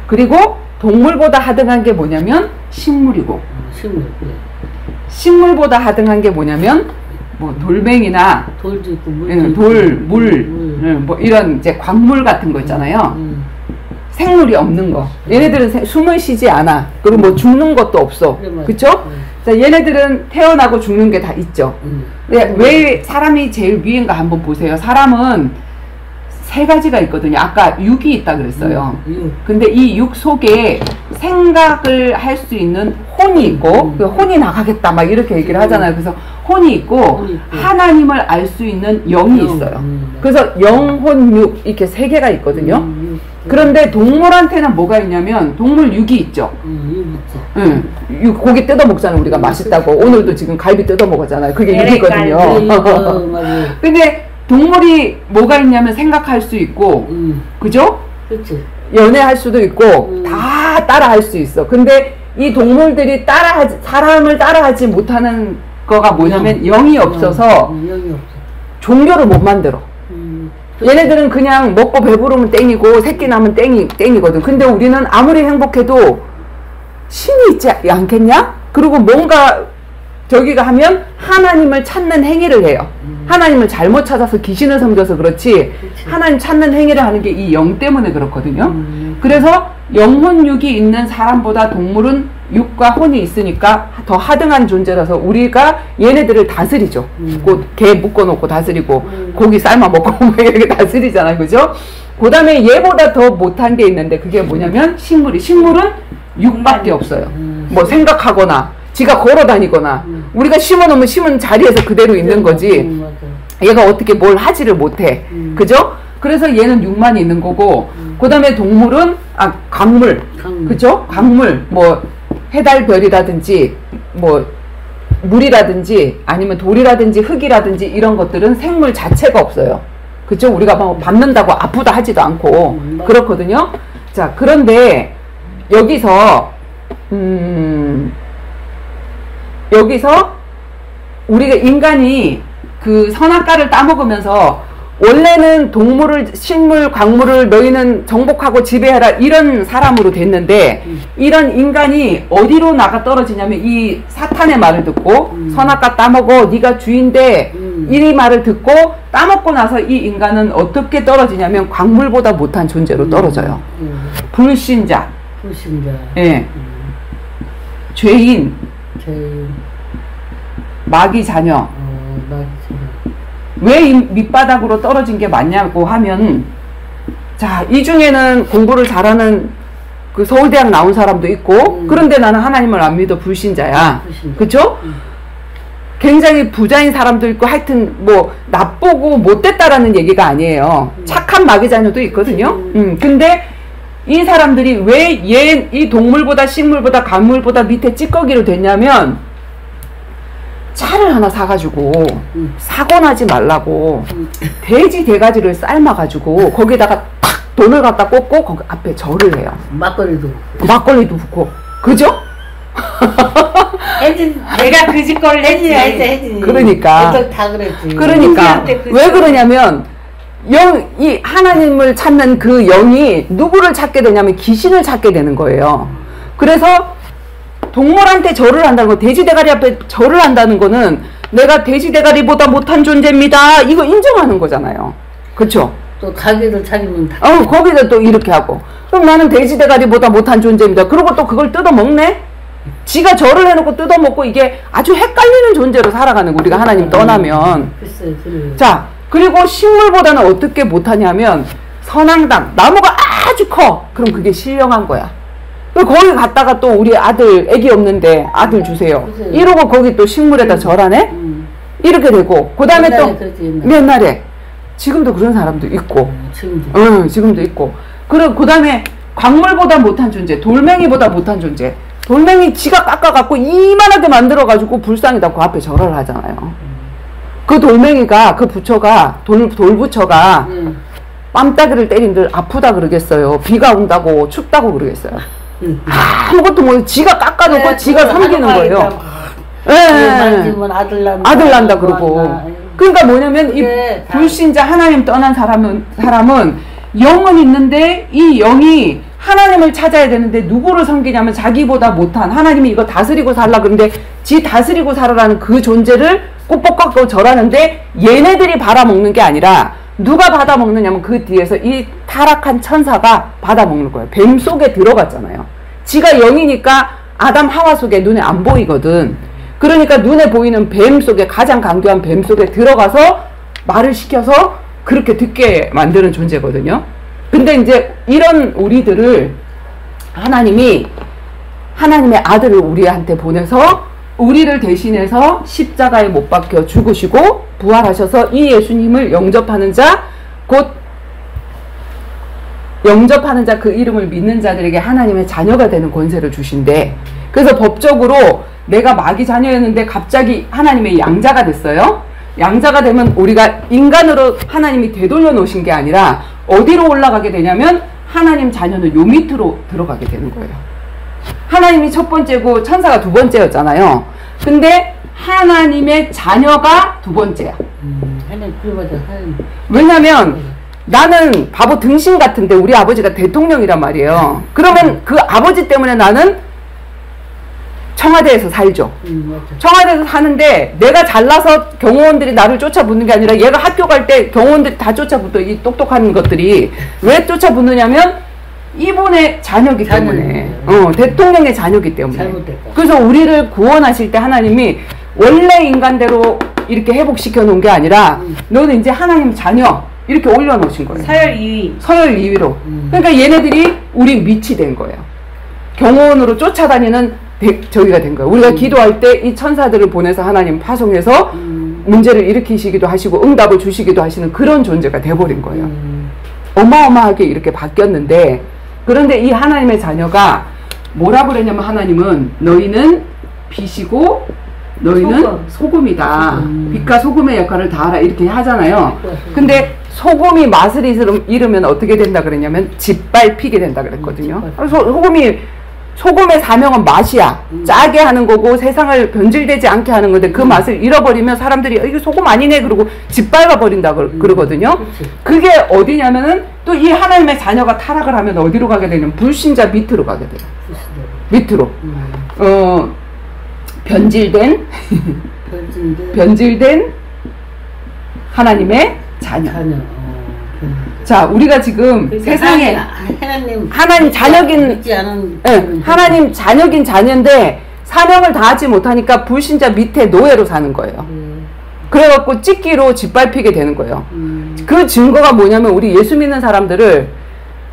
그리고 동물보다 하등한 게 뭐냐면 식물이고 식물보다 하등한 게 뭐냐면 뭐 돌멩이나 돌도 있고 물, 뭐 이런 이제 광물 같은 거 있잖아요. 생물이 없는 거. 얘네들은 숨을 쉬지 않아. 그리고 뭐 죽는 것도 없어. 그쵸? 자, 얘네들은 태어나고 죽는 게 다 있죠. 왜 사람이 제일 위인가 한번 보세요. 사람은 세 가지가 있거든요. 아까 육이 있다 그랬어요. 근데 이 육 속에 생각을 할 수 있는 혼이 있고, 그 혼이 나가겠다 막 이렇게 얘기를 하잖아요. 그래서 혼이 있고, 하나님을 알 수 있는 영이 있어요. 그래서 영, 혼, 육 이렇게 세 개가 있거든요. 그런데 동물한테는 뭐가 있냐면 동물 육이 있죠. 육 고기 뜯어 먹잖아요. 우리가 맛있다고. 오늘도 지금 갈비 뜯어 먹었잖아요. 그게 육이거든요. 근데 동물이 뭐가 있냐면 생각할 수 있고, 그죠? 그치. 연애할 수도 있고, 다 따라할 수 있어. 근데 이 동물들이 사람을 따라하지 못하는 거가 뭐냐면 영이 없어서 종교를 못 만들어. 얘네들은 그냥 먹고 배부르면 땡이고 새끼 나면 땡이거든. 근데 우리는 아무리 행복해도 신이 있지 않겠냐? 그리고 뭔가 저기가 하면 하나님을 찾는 행위를 해요. 하나님을 잘못 찾아서 귀신을 섬겨서 그렇지 하나님 찾는 행위를 하는 게 이 영 때문에 그렇거든요. 그래서 영혼육이 있는 사람보다 동물은 육과 혼이 있으니까 더 하등한 존재라서 우리가 얘네들을 다스리죠. 개 묶어놓고 다스리고 고기 삶아 먹고 뭐 이렇게 다스리잖아요. 그죠? 그 다음에 얘보다 더 못한 게 있는데 그게 뭐냐면 식물은 육밖에 없어요. 뭐 생각하거나 지가 걸어 다니거나 우리가 심어놓으면 심은 자리에서 그대로 있는 거지 얘가 어떻게 뭘 하지를 못해. 그죠? 그래서 얘는 육만 있는 거고 그 다음에 동물은 광물. 그죠? 광물 뭐 해달별이라든지 뭐 물이라든지 아니면 돌이라든지 흙이라든지 이런 것들은 생물 자체가 없어요. 그죠? 우리가 뭐 밟는다고 아프다 하지도 않고 그렇거든요. 자, 그런데 여기서 우리가 인간이 그 선악과를 따먹으면서 원래는 동물을, 식물, 광물을 너희는 정복하고 지배해라 이런 사람으로 됐는데 이런 인간이 어디로 나가 떨어지냐면 이 사탄의 말을 듣고 선악과 따먹어 네가 주인데 이 말을 듣고 따먹고 나서 이 인간은 어떻게 떨어지냐면 광물보다 못한 존재로 떨어져요. 불신자. 예. 죄인. 마귀 자녀. 왜 이 밑바닥으로 떨어진 게 맞냐고 하면 자, 이 중에는 공부를 잘하는 그 서울대학 나온 사람도 있고 그런데 나는 하나님을 안 믿어 불신자야. 그쵸? 굉장히 부자인 사람도 있고 하여튼 뭐 나쁘고 못됐다라는 얘기가 아니에요. 착한 마귀 자녀도 있거든요. 근데 이 사람들이 왜 이 동물보다 식물보다 강물보다 밑에 찌꺼기로 됐냐면 차를 하나 사가지고 사고 나지 말라고 돼지 대가지를 삶아가지고 거기다가 탁 돈을 갖다 꽂고 거기 앞에 절을 해요. 막걸리도 붓고. 그죠? 혜진, 내가 그 짓거리를 혜진이. 그러니까. 다 그랬지. 그러니까. 왜 그러냐면, 이 하나님을 찾는 그 영이 누구를 찾게 되냐면 귀신을 찾게 되는 거예요. 그래서 동물한테 절을 한다는 거, 돼지대가리 앞에 절을 한다는 거는 내가 돼지대가리보다 못한 존재입니다. 이거 인정하는 거잖아요. 그쵸? 또 가게들 차리면 다. 거기다 또 이렇게 하고. 그럼 나는 돼지대가리보다 못한 존재입니다. 그리고 또 그걸 뜯어먹네? 지가 절을 해놓고 뜯어먹고 이게 아주 헷갈리는 존재로 살아가는 거, 우리가 하나님 떠나면. 글쎄, 그래. 자, 그리고 식물보다는 어떻게 못하냐면 선앙당, 나무가 아주 커. 그럼 그게 신령한 거야. 거기 갔다가 또 우리 아들, 애기 없는데 아들 주세요. 이러고 거기 또 식물에다 절하네? 이렇게 되고, 그 다음에 또 옛날에 지금도 그런 사람도 있고, 지금도 있고. 그 다음에 광물보다 못한 존재, 돌멩이보다 못한 존재. 돌멩이 지가 깎아갖고 이만하게 만들어가지고 불상에다 그 앞에 절을 하잖아요. 그 돌멩이가, 그 부처가, 돌부처가 뺨따기를 때린들 아프다 그러겠어요. 비가 온다고 춥다고 그러겠어요. 아무것도 뭐 지가 깎아놓고 지가 삼기는 거예요. 아들 난다 그러고. 그러니까 뭐냐면 이 불신자 하나님 떠난 사람은 영은 있는데 이 영이 하나님을 찾아야 되는데 누구를 섬기냐면 자기보다 못한, 하나님이 이거 다스리고 살라 그러는데 지 다스리고 살아라는 그 존재를 꼭 절하는데 얘네들이 받아먹는 게 아니라 누가 받아먹느냐면 그 뒤에서 이 타락한 천사가 받아먹는 거예요. 뱀 속에 들어갔잖아요. 지가 영이니까 아담 하와 속에 눈에 안 보이거든. 그러니까 눈에 보이는 뱀 속에, 가장 강교한 뱀 속에 들어가서 말을 시켜서 그렇게 듣게 만드는 존재거든요. 근데 이제 이런 우리들을 하나님이 하나님의 아들을 우리한테 보내서 우리를 대신해서 십자가에 못 박혀 죽으시고 부활하셔서 이 예수님을 영접하는 자, 곧 영접하는 자, 그 이름을 믿는 자들에게 하나님의 자녀가 되는 권세를 주신대. 그래서 법적으로 내가 마귀 자녀였는데 갑자기 하나님의 양자가 됐어요. 양자가 되면 우리가 인간으로 하나님이 되돌려 놓으신 게 아니라 어디로 올라가게 되냐면 하나님 자녀는 요 밑으로 들어가게 되는 거예요. 하나님이 첫 번째고 천사가 두 번째였잖아요. 근데 하나님의 자녀가 두 번째야. 왜냐면 나는 바보 등신 같은데 우리 아버지가 대통령이란 말이에요. 그러면 그 아버지 때문에 나는 청와대에서 살죠. 청와대에서 사는데 내가 잘나서 경호원들이 나를 쫓아붙는 게 아니라 얘가 학교 갈 때 경호원들이 다 쫓아붙어. 이 똑똑한 것들이 왜 쫓아붙느냐면 이분의 자녀기 때문에, 대통령의 자녀기 때문에. 잘못됐다. 그래서 우리를 구원하실 때 하나님이 원래 인간대로 이렇게 회복시켜 놓은 게 아니라 너는 이제 하나님 자녀 이렇게 올려놓으신 거예요. 서열 2위. 서열 2위로. 그러니까 얘네들이 우리 밑이 된 거예요. 경호원으로 쫓아다니는 저기가 된 거예요. 우리가 기도할 때 이 천사들을 보내서 하나님 파송해서 문제를 일으키시기도 하시고 응답을 주시기도 하시는 그런 존재가 돼버린 거예요. 어마어마하게 이렇게 바뀌었는데, 그런데 이 하나님의 자녀가 뭐라고 그랬냐면 하나님은 너희는 빛이고 너희는 소금이다. 빛과 소금의 역할을 다하라 이렇게 하잖아요. 근데 소금이 맛을 잃으면 어떻게 된다 그랬냐면 짓밟히게 된다 그랬거든요. 소금의 사명은 맛이야. 짜게 하는 거고 세상을 변질되지 않게 하는 건데 그 맛을 잃어버리면 사람들이 이거 소금 아니네 그러고 짓밟아 버린다 그러거든요. 그게 어디냐면은 또 이 하나님의 자녀가 타락을 하면 어디로 가게 되냐면 불신자 밑으로 가게 돼요. 밑으로. 변질된 하나님의 자녀. 자, 우리가 지금 세상에 하나님 자녀긴, 하나님 자녀긴 자녀인데 사명을 다하지 못하니까 불신자 밑에 노예로 사는 거예요. 그래갖고 찢기로 짓밟히게 되는 거예요. 그 증거가 뭐냐면 우리 예수 믿는 사람들을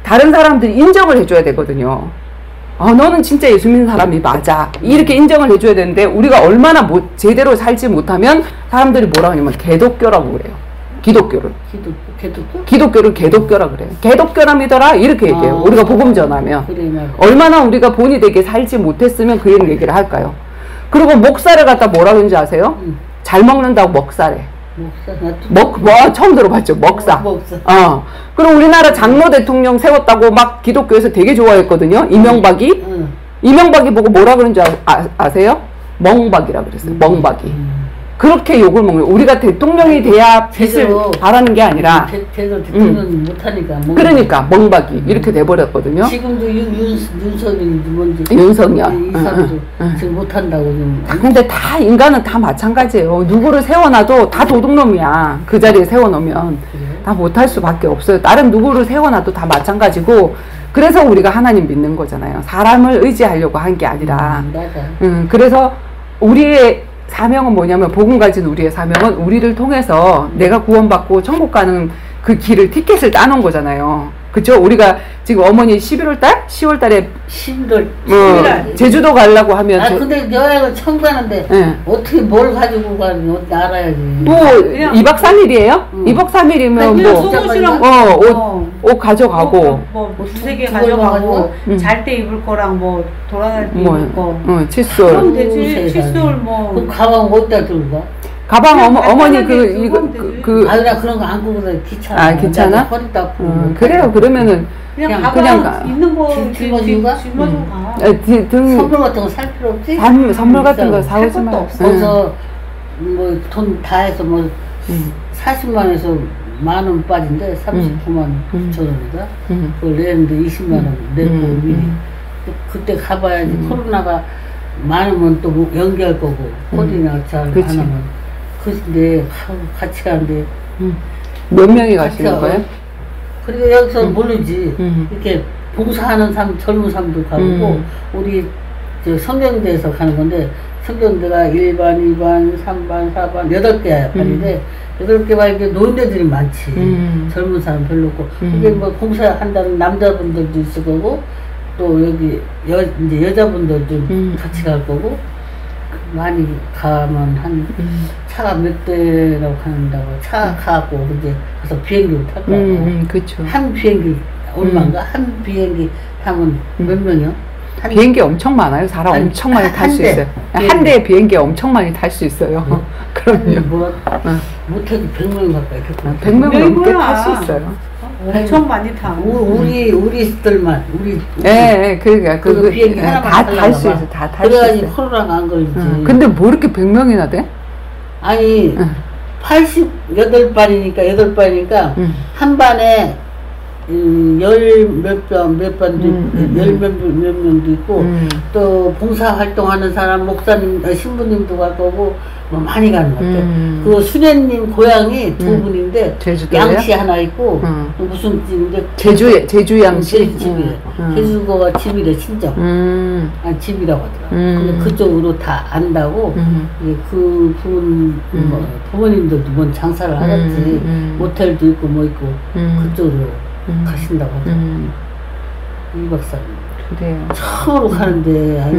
다른 사람들이 인정을 해줘야 되거든요. 너는 진짜 예수 믿는 사람이 맞아. 이렇게 인정을 해줘야 되는데 우리가 얼마나 제대로 살지 못하면 사람들이 뭐라고 하냐면 개독교라고 그래요. 기독교를. 기독교를 개독교라 그래요. 개독교라 믿어라 이렇게 얘기해요. 우리가 복음 전하면. 얼마나 우리가 본이 되게 살지 못했으면 그 얘기를 할까요? 그리고 목살을 갖다 뭐라 그러는지 아세요? 잘 먹는다고 먹살해. 목사? 처음 들어봤죠. 먹사. 그럼 우리나라 장로 대통령 세웠다고 막 기독교에서 되게 좋아했거든요. 이명박이. 이명박이 보고 뭐라 그런지 아세요? 멍박이라 그랬어요. 멍박이. 그렇게 욕을 먹는, 우리가 대통령이 돼야 빛을 바라는 게 아니라 제대로 대통령 못하니까 그러니까 멍박이 이렇게 돼버렸거든요. 지금도 윤석열이 뭔지 윤석열 이 사람도 지금 못한다고 좀. 근데 다 인간은 다 마찬가지예요. 누구를 세워놔도 다 도둑놈이야. 그 자리에 세워놓으면 다 못할 수밖에 없어요. 다른 누구를 세워놔도 다 마찬가지고, 그래서 우리가 하나님 믿는 거잖아요. 사람을 의지하려고 한 게 아니라. 그래서 우리의 사명은 뭐냐면, 복음 가진 우리의 사명은 우리를 통해서 내가 구원받고 천국 가는 그 길을, 티켓을 따놓은 거잖아요. 그쵸? 우리가 지금 어머니 11월 달? 10월 달에 11월 제주도 가려고 하면 근데 여행을 처음 가는데 어떻게 뭘 가지고 가는지 어떻게 알아야지. 뭐 2박 3일이에요? 2박 3일이면 뭐 옷 가져가고 뭐 두세 개 가져가고 잘 때 입을 거랑 뭐 돌아다닐 때 입을 거 칫솔. 그럼 되지. 칫솔 뭐. 그럼 가방 어디다 들고 가? 가방 어머니 나 그런 거 안 굽어서 귀찮아. 귀찮아? 허리도 아프고. 그래요. 그러면은 그냥 가방 있는 거 짊어지고 가. 선물 같은 거 살 필요 없지? 선물 같은 거 사오지 마. 거기서 뭐 돈 다 해서 뭐 40만에서 10,000원 빠진데 39만 9천원이다. 그걸 내는데 20만 원 내고 미리. 그때 가봐야지. 코로나가 많으면 또 연기할 거고 코디나 잘 안 하면. 근데 같이 가는데 몇 명이 가시는 거예요? 그리고 여기서 모르지. 이렇게 봉사하는 사람, 젊은 사람도 가고 우리 저 성경대에서 가는 건데, 성경대가 1반, 2반, 3반, 4반 8개 반인데 8개 이게 노인네들이 많지. 젊은 사람 별로 없고. 이게 뭐 봉사한다는 남자분들도 있을 거고, 또 여기 이제 여자분들도 같이 갈 거고. 많이 가면 한 차가 몇 대라고 한다고 차 가고 이제 가서 비행기를 탈 거고. 그렇죠. 한 비행기 얼마인가? 한 비행기 타면 몇 명이요? 비행기 엄청 많아요. 사람 엄청 많이 탈 수 있어요. 한 대의 비행기 엄청 많이 탈 수 있어요. 그럼요. 못해도 100명 가까이. 100명 넘게 탈 수 있어요. 엄청 많이 타. 우리들만 그러니까 그 비행기 다 탈 수 있어. 다 탈 수 있어. 그래야지 코로나가 안 걸리지. 근데 뭐 이렇게 100명이나 돼? 아니 88반이니까 8반이니까 한 반에 몇 반도 몇 명도 있고 또 봉사활동하는 사람 목사님 신부님도 갈 거고 뭐 많이 가는 것 같아. 그 수녀님 고향이 두 분인데 제주도예요? 양씨 하나 있고 무슨 집인데 제주 양씨 집이래. 제주도가 집이래. 친정 집이라고 하더라. 근데 그쪽으로 다 안다고. 그 부분 부모님들도 뭔 장사를 하겠지. 모텔도 있고 뭐 있고 그쪽으로 가신다고 하더라고. 2박 3일. 그래요. 처음으로 가는데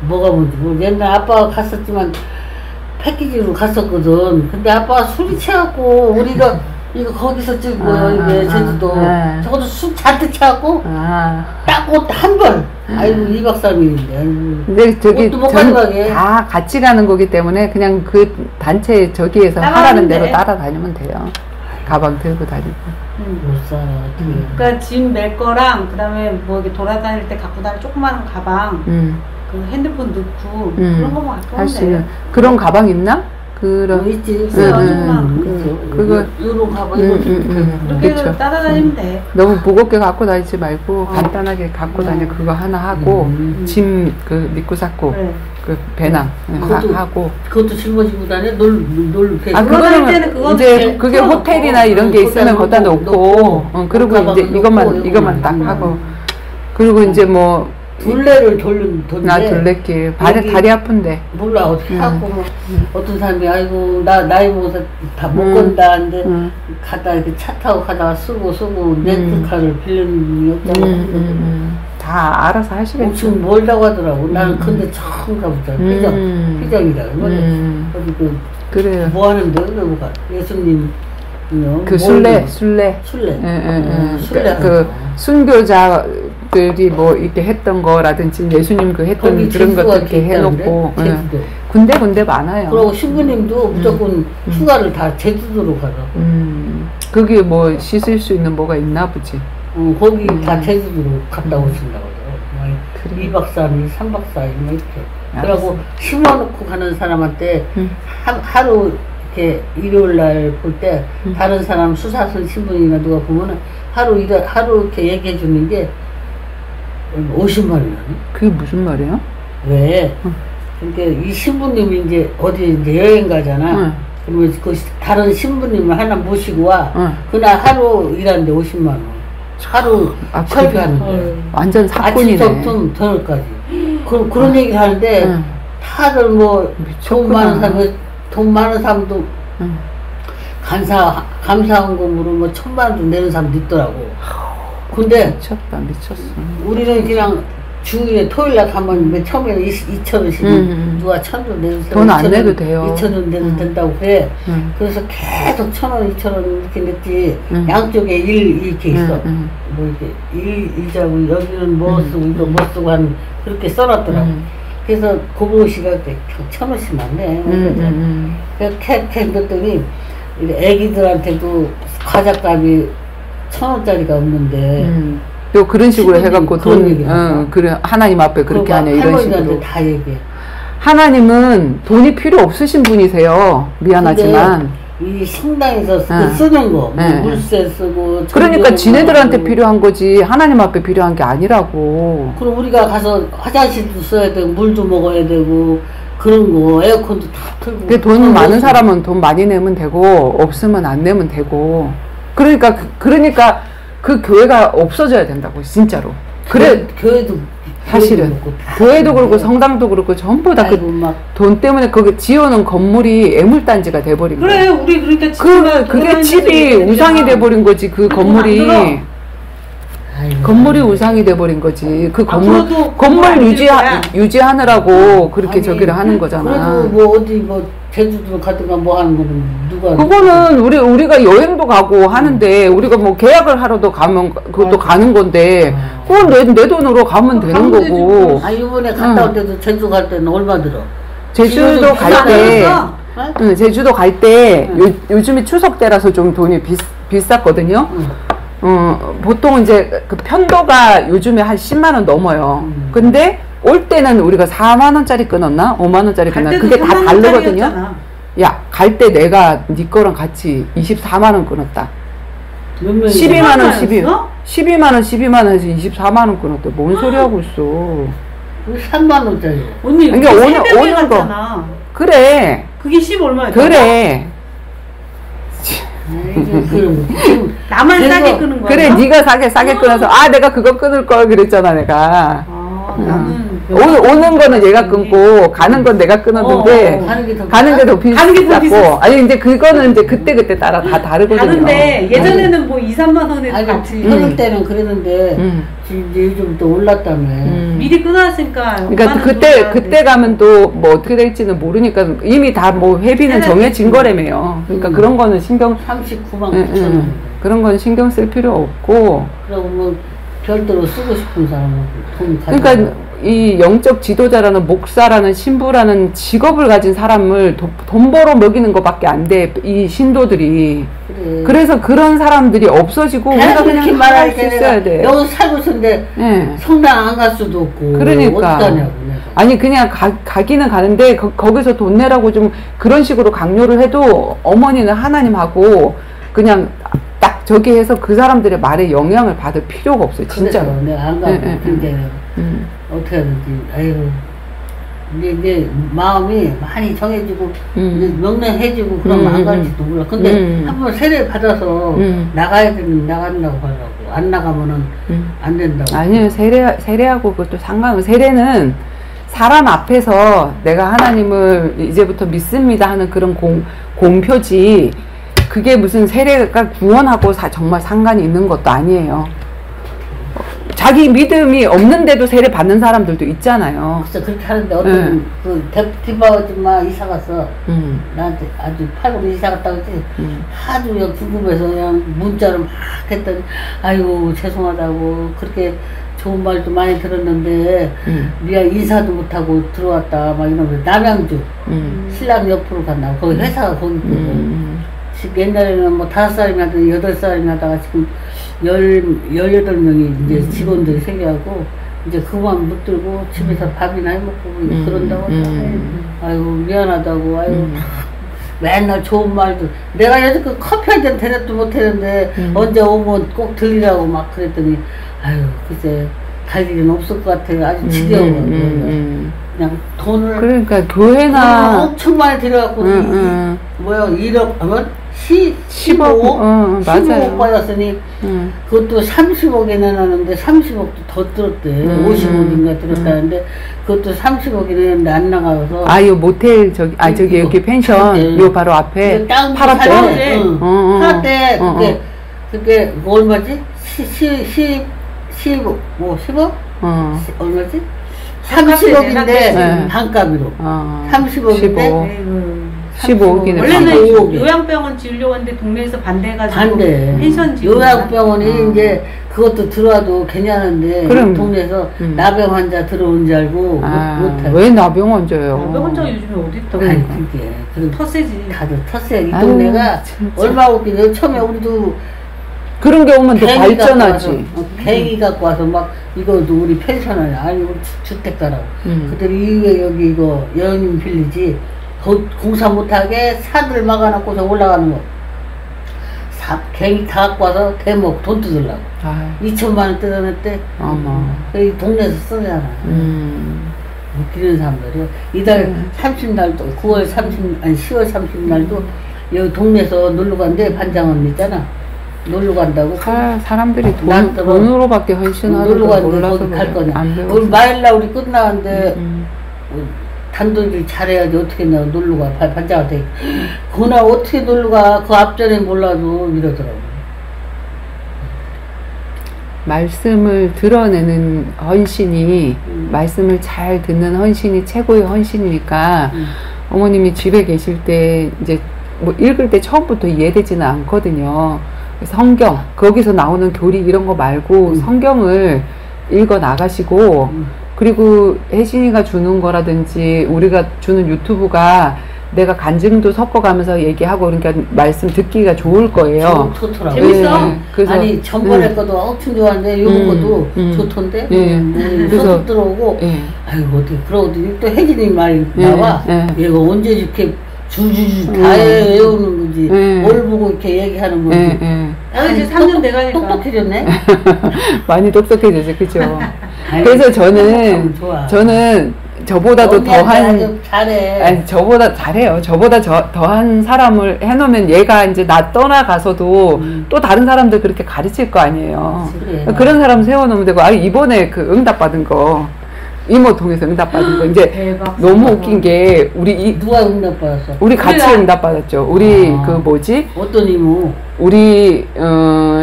뭐가 뭔지 모르겠어. 옛날 아빠가 갔었지만 패키지로 갔었거든. 근데 아빠가 술이 취하고 우리가 이거 거기서 찍은 거예요. 이게 제주도. 저것도 술 잔뜩 취하고 딱 옷 한 벌. 아이고 2박 3일인데. 근데 저기 다 같이 가는 거기 때문에 그냥 그 단체 저기에서 하라는 대로 따라다니면 돼요. 가방 들고 다니고. 못 살아. 그러니까 짐 맬 거랑 그다음에 뭐 이렇게 돌아다닐 때 갖고 다니는 조그마한 가방, 그 핸드폰 넣고 그런 거만 갖고 할 수 있는 그런 가방 있나? 그런 있지. 그거 이런 가방 이렇게 해서 따라다니면 돼. 너무 무겁게 갖고 다니지 말고 간단하게 갖고 다니. 그거 하나 하고 짐 그 믿고 샀고 그 배낭 하고. 그것도 짊어지고 다녀. 그거는 이제 그게 호텔이나 이런 게 있으면 거기다 놓고 그리고 이제 이것만 딱 하고. 그리고 이제 뭐 둘레를 돌는데 둘레길 다리 아픈데 몰라 어떻게 하고 뭐 어떤 사람이 아이고 나이 먹어서 다 못 건다 하는데 가다 이렇게 차 타고 가다가 쓰고 렌트카를 빌리는 분이 없다고 다 알아서 하시겠죠. 엄청 멀다고 하더라고. 나는 근데 처음 가보자. 피정이다. 어디 그래요. 뭐 하는데 그러고 가. 예수님 그 순례. 순례. 그 순교자들이 뭐 이렇게 했던 거라든지 예수님 그 했던 그런 것들 이렇게 해놓고 군데 많아요. 그리고 신부님도 무조건 휴가를 다 제주도로 가서. 그게 뭐 씻을 수 있는 뭐가 있나 보지. 거기 다 제주도로 갔다 오신다고 그래요. 2박 3일, 3박 4일 뭐 이렇게. 그러고 심어놓고 가는 사람한테 하루 이렇게 일요일 날 볼 때 다른 사람 수사선 신부님이나 누가 보면은 하루 이렇게 얘기해 주는 게 50만 원이네. 그게 무슨 말이에요? 왜? 그러니까 이 신부님이 이제 어디 이제 여행 가잖아. 그러면 그 다른 신부님을 하나 모시고 와. 그날 하루 일하는데 50만 원. 하루 설교하는데. 완전 사건이네. 아침부터 저녁까지. 그런 얘기를 하는데 다들 뭐 돈 많은 사람도 감사원금으로 뭐 1,000만 원도 내는 사람도 있더라고. 근데 미쳤어. 우리는 그냥 주일에 토요일날 가면 처음에는 2,000원씩 누가 1,000원 내는 사람 돈 안 내도 돼요. 2,000원 내도 된다고 그래. 그래서 계속 1,000원, 2,000원 이렇게 냈지. 양쪽에 일 이렇게 있어. 뭐 이렇게 일자고 여기는 뭐 쓰고 이거 뭐 쓰고 한 그렇게 써놨더라고. 그래서 고모씨가 1,000원씩 맞네. 그래서 캐 냈더니 애기들한테도 과자값이 1,000원짜리가 없는데. 또 그런 식으로 해갖고 돈, 그래 하나님 앞에 그렇게 하냐 이런 식으로. 다 얘기해. 하나님은 돈이 필요 없으신 분이세요. 미안하지만. 이 성당에서 쓰는 거, 물세 쓰고. 그러니까 지네들한테 필요한 거지 하나님 앞에 필요한 게 아니라고. 그럼 우리가 가서 화장실도 써야 되고 물도 먹어야 되고 그런 거 에어컨도 다 틀고. 돈 많은 사람은 돈 많이 내면 되고 없으면 안 내면 되고. 그러니까 그 교회가 없어져야 된다고 진짜로. 그래 교회도 사실은 교회도 그렇고 성당도 그렇고 전부 다 그 돈 때문에 거기 지어놓은 건물이 애물단지가 돼버린 거야. 그래 우리 그러니까 그게 집이 우상이 돼버린 거지. 그 건물이 건물이 우상이 돼버린 거지. 그 건물 유지하느라고 그렇게 저기를 하는 거잖아. 그래도 뭐 어디 뭐 제주도 가든가 뭐 하는 거는 누가. 그거는 우리가 여행도 가고 하는데 우리가 뭐 계약을 하러도 가면 그것도 가는 건데 그건 내 돈으로 가면 되는 거고. 이번에 갔다 올 때도 제주 갈 때는 얼마 들어? 제주도 갈 때 제주도 갈 때 요즘에 추석 때라서 좀 돈이 비쌌거든요. 보통 이제 그 편도가 요즘에 한 10만 원 넘어요. 근데 올 때는 우리가 4만 원짜리 끊었나? 5만 원짜리 끊었나? 그게 다 다르거든요. 야, 갈 때 내가 네 거랑 같이 24만 원 끊었다. 12만 원, 12만 원, 12만 원에서 24만 원 끊었대. 뭔 소리 하고 있어? 3만 원짜리. 언니, 그러니까 오는 거. 그래. 그게 10 얼마야? 그래. 나만 싸게 끄는 거야? 그래, 네가 싸게 끊어서 내가 그거 끊을 걸 그랬잖아, 내가. 나는 오는 거는 얘가 끊고 가는 건 내가 끊었는데 가는 게 더 비쌌고. 아니 이제 그거는 이제 그때 따라 다 다르거든요. 다른데 예전에는 뭐 2, 3만 원에 같이 끊을 때는 그랬는데 이제 요즘 또 올랐다며. 미리 끊어놨으니까. 그러니까 그때 가면 또 뭐 어떻게 될지는 모르니까 이미 다 뭐 회비는 정해진 거라며요. 그러니까 그런 거는 신경 39만 9천 원. 그런 건 신경 쓸 필요 없고. 그리고 뭐 별도로 쓰고 싶은 사람은 돈 가지고. 그러니까 이 영적 지도자라는 목사라는 신부라는 직업을 가진 사람을 돈 벌어 먹이는 것밖에 안 돼. 이 신도들이. 그래. 그래서 그런 사람들이 없어지고 우리가 그냥 말할 수 있어야 돼. 여기 살고 있었는데 성당 안 갈 수도 없고. 그러니까. 어떡하냐고. 아니 그냥 가기는 가는데 거기서 돈 내라고 좀 그런 식으로 강요를 해도 어머니는 하나님하고 그냥 딱 저기 해서 그 사람들의 말에 영향을 받을 필요가 없어요. 진짜로. 내가 안 가고 근데 어떻게 해야 되지? 아이고 내 마음이 많이 정해지고 명령해지고 그러면 안 갈지도 몰라. 근데 한번 세례 받아서 나가야 되면 나간다고 하려고. 안 나가면은 안 된다고. 아니요, 세례하고 그것도 상관없어요. 세례는 사람 앞에서 내가 하나님을 이제부터 믿습니다 하는 그런 공표지. 그게 무슨 세례가 구원하고 정말 상관이 있는 것도 아니에요. 자기 믿음이 없는데도 세례 받는 사람들도 있잖아요. 그래서 그렇게 하는데 어떤 그 디바오지마 이사 가서 나한테 아주 팔고 이사 갔다 그랬지. 하도 그냥 궁금해서 그냥 문자를 막 했더니 아이고 죄송하다고 그렇게 좋은 말도 많이 들었는데 네가 인사도 못하고 들어왔다 막 이러면서 남양주 신랑 옆으로 갔나 거기 회사가 거기 있거든. 옛날에는 뭐 5사람이 하다가 8사람이 하다가 지금 18명이 이제 직원들이 생겨갖고 이제 그만 못 들고 집에서 밥이나 해먹고 그런다고 아이고 미안하다고 아이고 맨날 좋은 말도 내가 여태껏 커피 한 잔 대접도 못했는데 언제 오면 꼭 들리라고 막 그랬더니 아유 글쎄 갈 일은 없을 것 같아요. 아주 지겨워. 그냥 돈을 그러니까 교회나 엄청 많이 들여갖고 뭐야 1억 아마 15억 15억 받았으니 그것도 30억에 내놨는데 30억도 더 들었대. 50억인가 들었다는데 그것도 30억이 내는데 안 나가서 요 모텔 저기 여기 펜션 요 바로 앞에 팔았대. 팔았대. 그게 얼마지? 10억? 얼마지? 30억인데 반값으로 30억인데 15억이네. 원래는 요양병원 지으려고 했는데 동네에서 반대해가지고 펜션 지으려고 요양병원이 이제 그것도 들어와도 괜찮은데 동네에서 나병 환자 들어온 줄 알고 못해. 왜 나병 환자예요? 나병 환자가 요즘에 어디 있다고. 아니 그게 터세지. 다들 터세. 이 동네가 얼마 웃기네. 처음에 우리도 그런 게 오면 더 발전하지. 갱이 갖고 와서 막 이거도 우리 펜션을 아니고 주택가라고. 그때 이후에 여기 이거 여인 빌리지 공사 못하게 사들 막아놓고서 올라가는 거. 갱이 다 갖고 와서 대목 돈 뜯으려고. 2천만 원 뜯어냈대. 이 동네에서 쓰잖아. 웃기는 사람들이요. 이달 30날도 10월 30날도 여기 동네에서 놀러 간대. 반장언니 있잖아. 놀러 간다고. 사람들이 돈으로밖에 헌신하는 걸 몰라서 갈 거냐. 우리 마일날 우리 끝나는데 단도리를 잘해야지 어떻게 놀러 가. 반장한테 그날 어떻게 놀러 가. 그 앞전에 몰라도 이러더라고. 말씀을 드러내는 헌신이 말씀을 잘 듣는 헌신이 최고의 헌신이니까 어머님이 집에 계실 때 이제 뭐 읽을 때 처음부터 이해되지는 않거든요. 성경 거기서 나오는 교리 이런 거 말고 성경을 읽어 나가시고 그리고 혜진이가 주는 거라든지 우리가 주는 유튜브가 내가 간증도 섞어가면서 얘기하고 그러니까 말씀 듣기가 좋을 거예요. 좋더라고요. 재밌어. 그래서 아니 전번에 것도 엄청 좋아하는데 요번 것도 좋던데. 그래서 들어오고 아이고 어떻게 그러더니 또 혜진이 말이 나와. 얘가 언제 이렇게 주주주 다 외우는 거지. 뭘 보고 이렇게 얘기하는 거지. 이제 3년 돼가니까 똑똑해졌네. 많이 똑똑해졌지, 그죠? 그래서 저는 저보다도 더한 잘해. 아니 저보다 잘해요. 저보다 더한 사람을 해놓으면 얘가 이제 나 떠나가서도 또 다른 사람들 그렇게 가르칠 거 아니에요. 그래, 그런 사람 세워놓으면 되고 이번에 그 응답 받은 거. 이모 통해서 응답받은 거 이제 대박, 너무 웃긴 게 누가 응답받았어? 우리 같이 응답받았죠. 우리 그 뭐지? 어떤 이모? 우리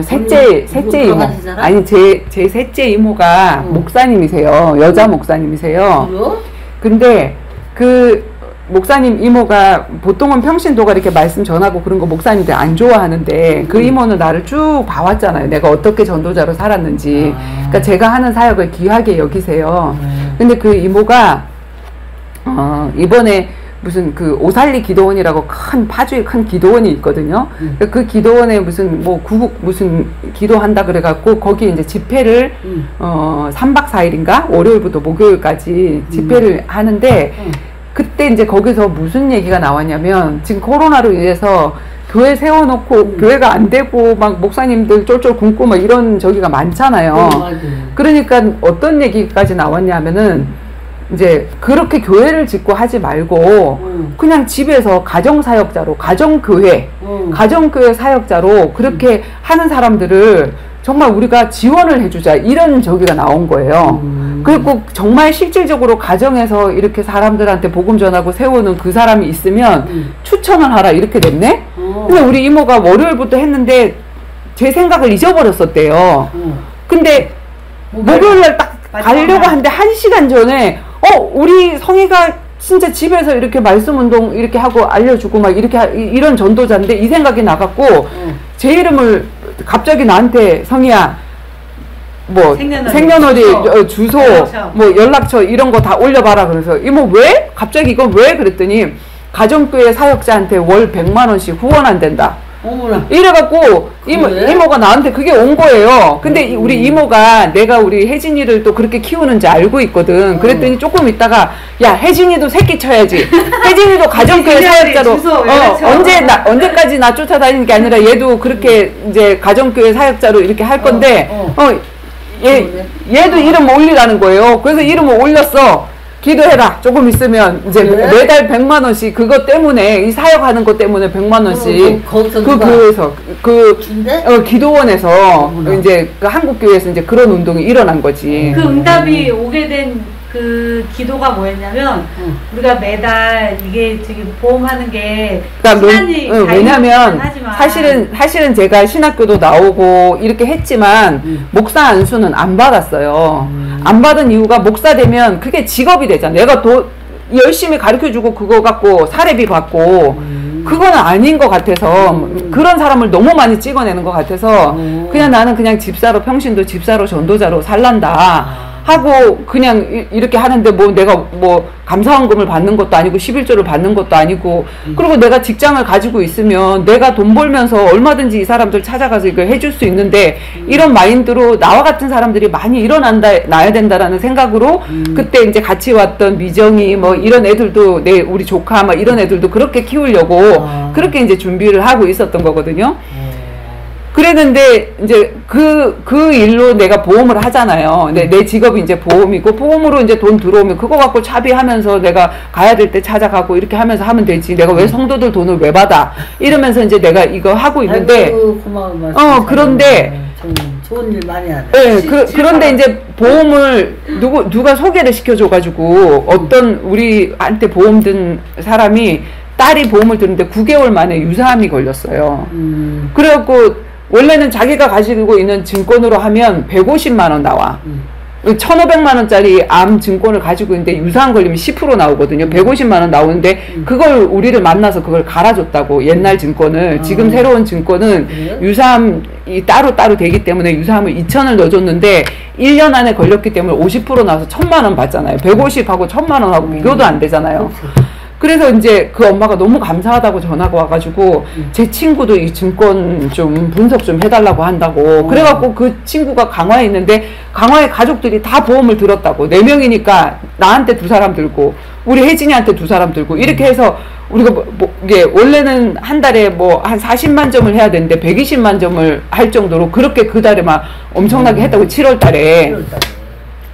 셋째 이모. 아니 제 셋째 이모가 목사님이세요. 여자 목사님이세요. 그래요? 근데 그 목사님 이모가 보통은 평신도가 이렇게 말씀 전하고 그런 거 목사님들 안 좋아하는데 그 이모는 나를 쭉 봐왔잖아요. 내가 어떻게 전도자로 살았는지. 그러니까 제가 하는 사역을 귀하게 여기세요. 근데 그 이모가 이번에 무슨 그 오살리 기도원이라고 큰 파주에 큰 기도원이 있거든요. 그 기도원에 무슨 무슨 기도한다 그래갖고 거기 이제 집회를 3박 4일인가 월요일부터 목요일까지 집회를 하는데 그때 이제 거기서 무슨 얘기가 나왔냐면 지금 코로나로 인해서 교회 세워놓고 교회가 안 되고 막 목사님들 쫄쫄 굶고 막 이런 저기가 많잖아요. 그러니까 어떤 얘기까지 나왔냐면은 이제 그렇게 교회를 짓고 하지 말고 그냥 집에서 가정사역자로 가정교회 사역자로 그렇게 하는 사람들을 정말 우리가 지원을 해주자 이런 저기가 나온 거예요. 그리고 정말 실질적으로 가정에서 이렇게 사람들한테 복음 전하고 세우는 그 사람이 있으면 추천을 하라 이렇게 됐네. 근데 우리 이모가 월요일부터 했는데 제 생각을 잊어버렸었대요. 근데 목요일날 딱 가려고 하는데 1시간 전에 우리 성희가 진짜 집에서 이렇게 말씀 운동 이렇게 하고 알려주고 막 이렇게 이런 전도자인데 이 생각이 나갖고 제 이름을 갑자기 나한테 성희야 뭐 생년월일 주소 뭐 연락처 이런 거 다 올려봐라. 그래서 이모 왜? 갑자기 이건 왜? 그랬더니 가정교회 사역자한테 월 100만 원씩 후원한댄다. 어머나. 이래갖고 이모가 나한테 그게 온 거예요. 근데 우리 이모가 내가 우리 혜진이를 또 그렇게 키우는지 알고 있거든. 그랬더니 조금 있다가 야 혜진이도 새끼 쳐야지. 혜진이도 가정교회 사역자로 언제까지 나 쫓아다니는 게 아니라 얘도 그렇게 이제 가정교회 사역자로 이렇게 할 건데 얘도 이름 올리라는 거예요. 그래서 이름을 올렸어. 기도해라. 조금 있으면 이제 매달 100만 원씩 그것 때문에 이 사역하는 것 때문에 100만 원씩 그 교회에서 기도원에서 이제 그 한국교회에서 이제 그런 운동이 일어난 거지. 그 응답이 오게 된 그 기도가 뭐였냐면 우리가 매달 이게 지금 보험하는 게 시간이 왜냐면 사실은 제가 신학교도 나오고 이렇게 했지만 목사 안수는 안 받았어요. 안 받은 이유가 목사 되면 그게 직업이 되잖아. 내가 열심히 가르쳐주고 그거 갖고 사례비 받고 그거는 아닌 것 같아서 그런 사람을 너무 많이 찍어내는 것 같아서 그냥 나는 그냥 집사로 평신도 집사로 전도자로 살란다 하고 그냥 이렇게 하는데 뭐 내가 뭐 감사원금을 받는 것도 아니고 11조를 받는 것도 아니고 그리고 내가 직장을 가지고 있으면 내가 돈 벌면서 얼마든지 이 사람들 찾아가서 이걸 해줄 수 있는데 이런 마인드로 나와 같은 사람들이 많이 일어나야 된다라는 생각으로 그때 이제 같이 왔던 미정이 뭐 이런 애들도 우리 조카 막 이런 애들도 그렇게 키우려고 그렇게 이제 준비를 하고 있었던 거거든요. 그랬는데 이제 그 일로 내가 보험을 하잖아요. 내 직업이 이제 보험이고 보험으로 이제 돈 들어오면 그거 갖고 차비하면서 내가 가야 될 때 찾아가고 이렇게 하면서 하면 되지. 내가 왜 성도들 돈을 왜 받아? 이러면서 이제 내가 이거 하고 있는데 그런데 좋은 일 많이 하네. 네, 그런데 이제 보험을 누가 소개를 시켜줘가지고 어떤 우리한테 보험 든 사람이 딸이 보험을 드는데 9개월 만에 유사암이 걸렸어요. 그래갖고 원래는 자기가 가지고 있는 증권으로 하면 150만 원 나와. 1,500만 원짜리 암 증권을 가지고 있는데 유사암 걸리면 10% 나오거든요. 150만 원 나오는데 그걸 우리를 만나서 그걸 갈아줬다고. 옛날 증권을. 지금 새로운 증권은 유사암이 따로 되기 때문에 유사암을 2,000을 넣어줬는데 1년 안에 걸렸기 때문에 50% 나와서 1,000만 원 받잖아요. 150하고 1,000만 원하고 비교도 안 되잖아요. 그래서 이제 그 엄마가 너무 감사하다고 전화가 와가지고 제 친구도 이 증권 좀 분석 좀 해달라고 한다고 그래갖고 그 친구가 강화에 있는데 강화에 가족들이 다 보험을 들었다고 4명이니까 나한테 2사람 들고 우리 혜진이한테 2사람 들고 이렇게 해서 우리가 이게 원래는 한 달에 뭐 한 40만 점을 해야 되는데 120만 점을 할 정도로 그렇게 그 달에 막 엄청나게 했다고 7월 달에.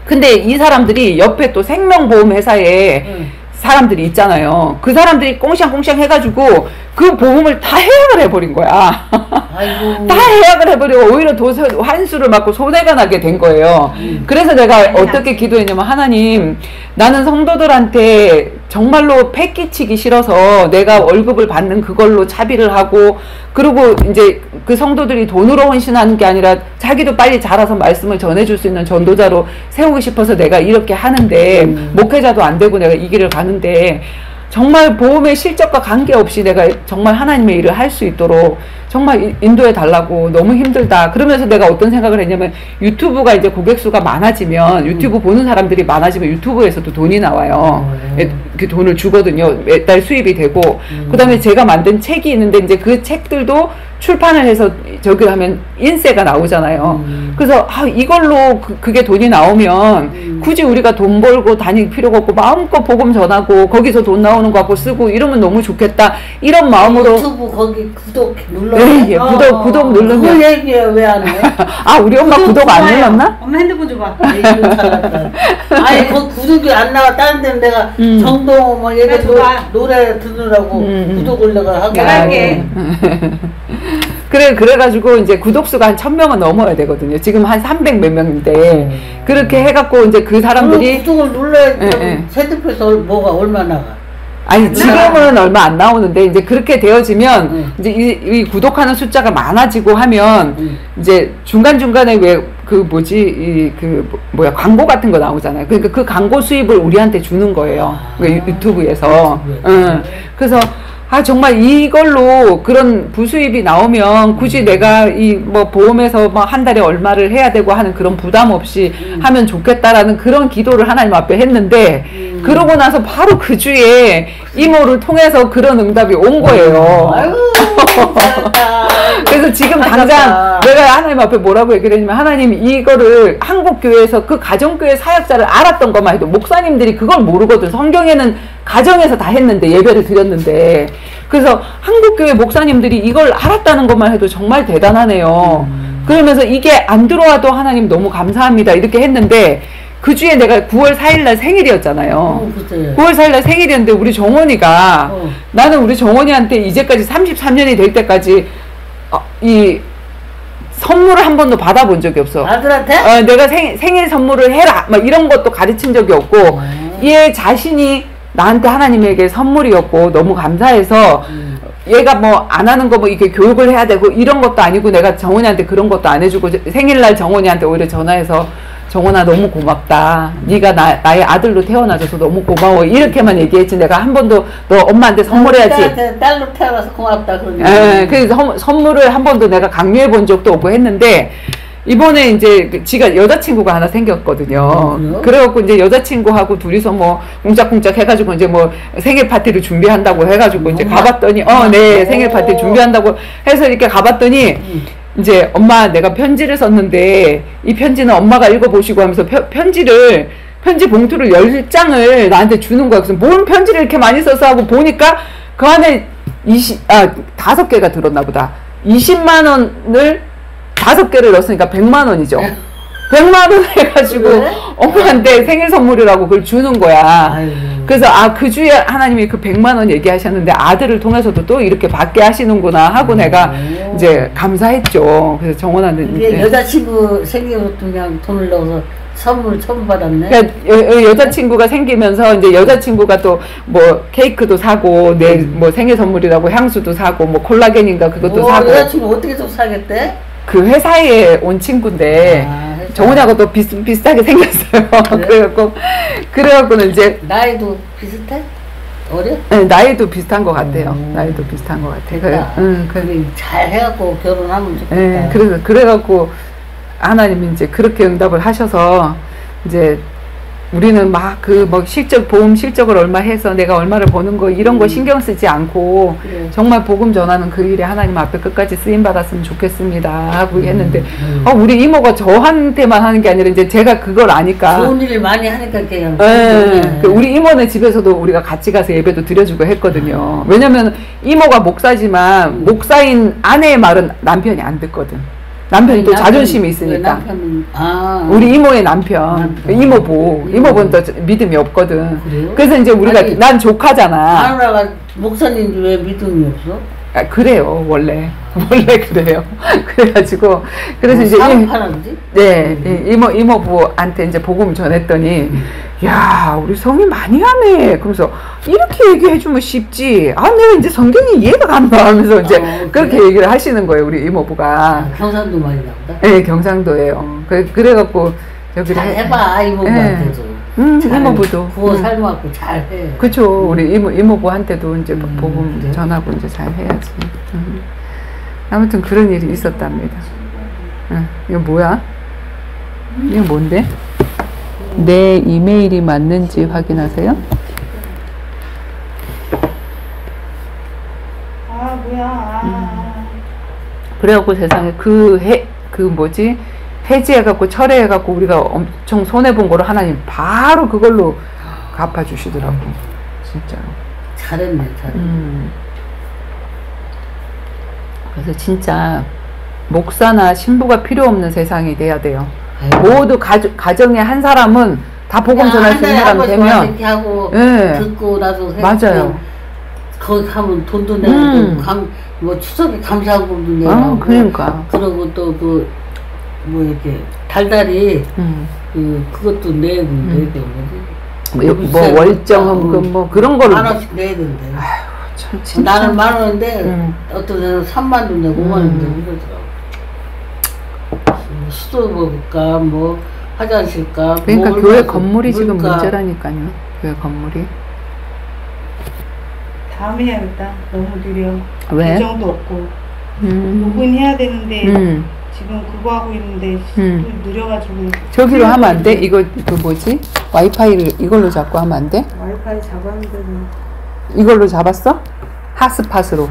근데 이 사람들이 옆에 또 생명보험 회사에 사람들이 있잖아요. 그 사람들이 꽁샹꽁샹 해가지고 그 보험을 다 해약을 해버린 거야. 다 해약을 해버리고 오히려 환수를 맞고 손해가 나게 된 거예요. 그래서 내가 어떻게 기도했냐면 하나님 나는 성도들한테 정말로 패 끼치기 싫어서 내가 월급을 받는 그걸로 차비를 하고 그리고 이제 그 성도들이 돈으로 헌신하는 게 아니라 자기도 빨리 자라서 말씀을 전해줄 수 있는 전도자로 세우고 싶어서 내가 이렇게 하는데 목회자도 안 되고 내가 이 길을 가는데 정말 보험의 실적과 관계없이 내가 정말 하나님의 일을 할 수 있도록 정말 인도해 달라고 너무 힘들다. 그러면서 내가 어떤 생각을 했냐면 유튜브가 이제 고객 수가 많아지면 유튜브 보는 사람들이 많아지면 유튜브에서도 돈이 나와요. 그 돈을 주거든요. 매달 수입이 되고 그 다음에 제가 만든 책이 있는데 이제 그 책들도 출판을 해서 저기 하면 인세가 나오잖아요. 그래서 이걸로 그게 돈이 나오면 굳이 우리가 돈 벌고 다닐 필요가 없고 마음껏 복음 전하고 거기서 돈 나오는 거 갖고 쓰고 이러면 너무 좋겠다. 이런 마음으로 유튜브 거기 구독 눌러. 네, 예, 구독 누르면. 그 얘기야 왜 안 해? 우리 엄마 구독 안 눌렀나? 엄마 핸드폰 줘봐. 아니 그 구독이 안 나와. 다른 데는 내가 정동 뭐 얘가 노래 듣느라고 구독을 내가 하게 할게. 그래가지고 이제 구독수가 한 1,000명은 넘어야 되거든요. 지금 한 300 몇 명인데 그렇게 해갖고 이제 그 사람들이 구독을 눌러야 핸드폰에서 뭐가 얼마 나가? 아니 지금은 얼마 안 나오는데 이제 그렇게 되어지면 이제 이 구독하는 숫자가 많아지고 하면 이제 중간중간에 왜 그 뭐지 뭐야 광고 같은 거 나오잖아요. 그러니까 그 광고 수입을 우리한테 주는 거예요. 그러니까 유튜브에서. 그래서 정말 이걸로 그런 부수입이 나오면 굳이 내가 이 뭐 보험에서 뭐 한 달에 얼마를 해야 되고 하는 그런 부담 없이 하면 좋겠다라는 그런 기도를 하나님 앞에 했는데 그러고 나서 바로 그 주에 이모를 통해서 그런 응답이 온 거예요. 그래서 지금 당장 내가 하나님 앞에 뭐라고 얘기를 했냐면 하나님 이거를 한국교회에서 그 가정교회 사역자를 알았던 것만 해도 목사님들이 그걸 모르거든. 성경에는 가정에서 다 했는데 예배를 드렸는데 그래서 한국교회 목사님들이 이걸 알았다는 것만 해도 정말 대단하네요. 그러면서 이게 안 들어와도 하나님 너무 감사합니다 이렇게 했는데 그 주에 내가 9월 4일날 생일이었잖아요. 9월 4일날 생일이었는데 우리 정원이가 나는 우리 정원이한테 이제까지 33년이 될 때까지 이 선물을 한 번도 받아본 적이 없어. 아들한테? 내가 생일 선물을 해라 막 이런 것도 가르친 적이 없고 얘 자신이 나한테 하나님에게 선물이었고 너무 감사해서 얘가 뭐 안 하는 거 뭐 이렇게 교육을 해야 되고 이런 것도 아니고 내가 정원이한테 그런 것도 안 해주고 생일날 정원이한테 오히려 전화해서 정원아 너무 고맙다. 네가 나의 아들로 태어나줘서 너무 고마워. 이렇게만 얘기했지 내가 한 번도 너 엄마한테 선물해야지. 딸로 태어나서 고맙다 그러니. 그래서 선물을 한 번도 내가 강요해 본 적도 없고 했는데 이번에 이제 지가 여자친구가 하나 생겼거든요. 그래갖고 이제 여자친구하고 둘이서 뭐 쿵짝쿵짝 해가지고 이제 뭐 생일 파티를 준비한다고 해가지고 이제 가봤더니 네 생일 파티 준비한다고 해서 이렇게 가봤더니 이제 엄마 내가 편지를 썼는데 이 편지는 엄마가 읽어보시고 하면서 편지 봉투를 10장을 나한테 주는 거야. 그래서 뭔 편지를 이렇게 많이 써서 하고 보니까 그 안에 5개가 들었나 보다. 20만 원을 5개를 넣었으니까 100만 원이죠. 100만 원 해가지고 엄마한테 생일 선물이라고 그걸 주는 거야. 그래서 그 주에 하나님이 그 100만 원 얘기하셨는데 아들을 통해서도 또 이렇게 받게 하시는구나 하고 내가 이제 감사했죠. 그래서 정원한테 여자친구 생기면 그냥 돈을 넣어서 선물 처음 받았네. 그러니까 여자친구가 생기면서 이제 여자친구가 또 뭐 케이크도 사고 내 뭐 생일 선물이라고 향수도 사고 뭐 콜라겐인가 그것도 사고. 여자친구 어떻게 좀 사겠대? 그 회사에 온 친구인데 정훈이하고 또 비슷하게 생겼어요. 그래? 그래갖고는 이제 나이도 비슷해? 어려? 네, 나이도 비슷한 것 같아요. 나이도 비슷한 것 같아. 그래 잘 해갖고 결혼하면 좋겠다. 네, 그래갖고 하나님이 이제 그렇게 응답을 하셔서 이제 우리는 막 뭐 보험 실적을 얼마 해서 내가 얼마를 버는 거 이런 거 신경 쓰지 않고 정말 복음 전하는 그 일에 하나님 앞에 끝까지 쓰임 받았으면 좋겠습니다 하고 했는데 우리 이모가 저한테만 하는 게 아니라 이제 제가 그걸 아니까 좋은 일을 많이 하니까 그냥 우리 이모네 집에서도 우리가 같이 가서 예배도 드려주고 했거든요. 왜냐면 이모가 목사지만 목사인 아내의 말은 남편이 안 듣거든. 남편이 또 자존심이 있으니까. 우리 이모의 남편. 이모부는 또 믿음이 없거든. 그래요? 그래서 이제 우리가 난 조카잖아. 마누라가 목사님인데 왜 믿음이 없어? 그래요 원래 그래요. 그래가지고 그래서 이제 이모부한테 이제 복음 전했더니 야 우리 성이 많이 하네. 그러면서 이렇게 얘기해주면 쉽지. 내가 이제 성경이 이해가 간다 하면서 이제 그렇게 얘기를 하시는 거예요 우리 이모부가. 경상도 말이 나보다? 네 경상도예요. 그래갖고 저기를 해봐 이모부한테도. 이모부도 구워 삶아갖고 잘해. 그쵸. 우리 이모부한테도 이제 복음 전하고 이제 잘 해야지. 아무튼 그런 일이 있었답니다. 이거 뭐야? 이거 뭔데? 내 이메일이 맞는지 확인하세요. 그래갖고 세상에 해지해갖고 철회해갖고 우리가 엄청 손해본 거를 하나님 바로 그걸로 갚아주시더라고. 진짜로. 잘했네. 그래서 진짜 목사나 신부가 필요 없는 세상이 돼야 돼요. 모두 가정의 한 사람은 다 복음 전할 수 있는 사람 되면 이렇게 하고 듣고 나도 맞아요. 거기 가면 돈도 내고 뭐 추석에 감사금도 내고 그러니까 그러고 또 뭐 이렇게 달달이 그것도 내고 뭐 월정헌금 뭐 그런 거를 10,000원씩 내야 된대. 아휴, 참 진짜. 나는 10,000원인데 어떤 데는 30,000원 내고 5,000원 내고 그러더라고. 수도 먹을까 뭐 화장실값. 그러니까 뭐 교회 얼마, 건물이 지금 물가. 문제라니까요. 교회 건물이. 다음에 해야겠다. 너무 느려. 왜? 계정도 없고. 로그인해야 되는데 지금 그거 하고 있는데 또 느려가지고. 저기로 하면 안 돼? 이거 그 뭐지? 와이파이를 이걸로 잡고 하면 안 돼? 와이파이 잡았는데 이걸로 잡았어? 핫스팟으로.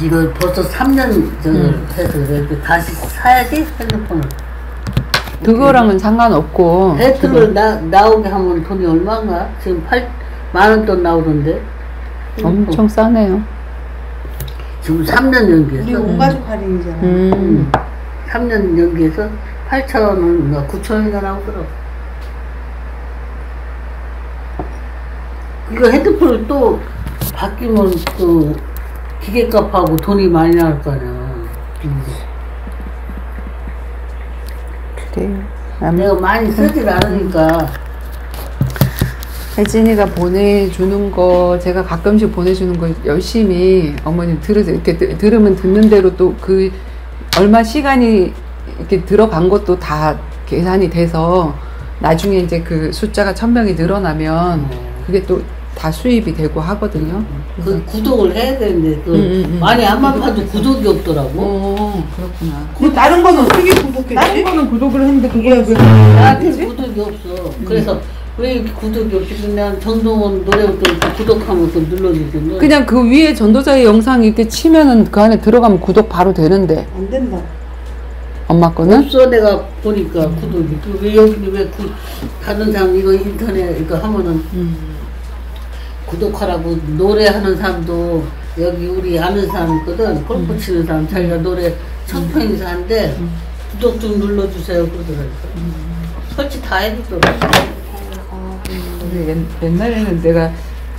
이거 벌써 3년 해서 그래. 다시 사야지 핸드폰을. 그거랑은 상관없고. 배트를 나오게 하면 돈이 얼마인가? 지금 80,000원 돈 나오던데. 엄청 싸네요. 지금 3년 우리 연기해서. 온 가족 할인이잖아. 3년 연기해서 8,000원, 9,000원인가 나오더라고. 이거 핸드폰을 또 바뀌면 또 기계값하고 돈이 많이 나올 거 아니야. 그래요. 내가 많이 쓰질 않으니까. 혜진이가 보내주는 거, 제가 가끔씩 보내주는 거 열심히 어머님 들으세요. 이렇게 들으면 듣는 대로 또 그 얼마 시간이 이렇게 들어간 것도 다 계산이 돼서 나중에 이제 그 숫자가 1,000명이 늘어나면 그게 또 다 수입이 되고 하거든요. 그 구독을 해야 되는데 많이 안만 봐도 구독이 없더라고. 그렇구나. 그 다른 거는 어떻게 구독했지? 다른 거는 구독을 했는데 그게 왜 나한테 구독이 없어. 그래서 왜 이렇게 구독이 없지? 그냥 정동원 노래부터 구독하면 또 눌러주지. 그냥 그 위에 전도자의 영상 이렇게 치면은 그 안에 들어가면 구독 바로 되는데 안 된다. 엄마 거는? 없어. 내가 보니까 구독이. 왜 여기 왜 다른 사람 이거 인터넷 이거 하면은 구독하라고 노래하는 사람도 여기 우리 아는 사람 있거든. 골프 치는 사람 자기가 노래 청평에서 한대 구독 좀 눌러주세요 그러더라니까. 설치 다 해주더라고. 옛날에는 내가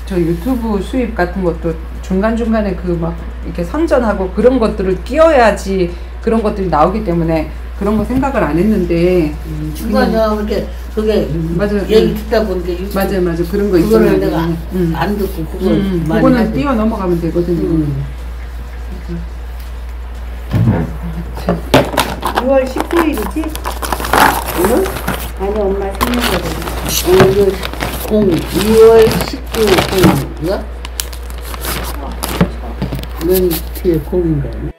저 유튜브 수입 같은 것도 중간중간에 그 막 이렇게 선전하고 그런 것들을 끼워야지 그런 것들이 나오기 때문에 그런 거 생각을 안 했는데 중간에 이렇게 그게 맞아. 얘기 듣다 보니까 맞아 그런 거 그거를 있잖아. 내가 안 듣고 그걸 많이 그거는 하지. 뛰어 넘어가면 되거든요. 6월 19일이지? 오늘? 아니 엄마 생일거든. 오늘 2월 19일인가? 맨 뒤에 공인가?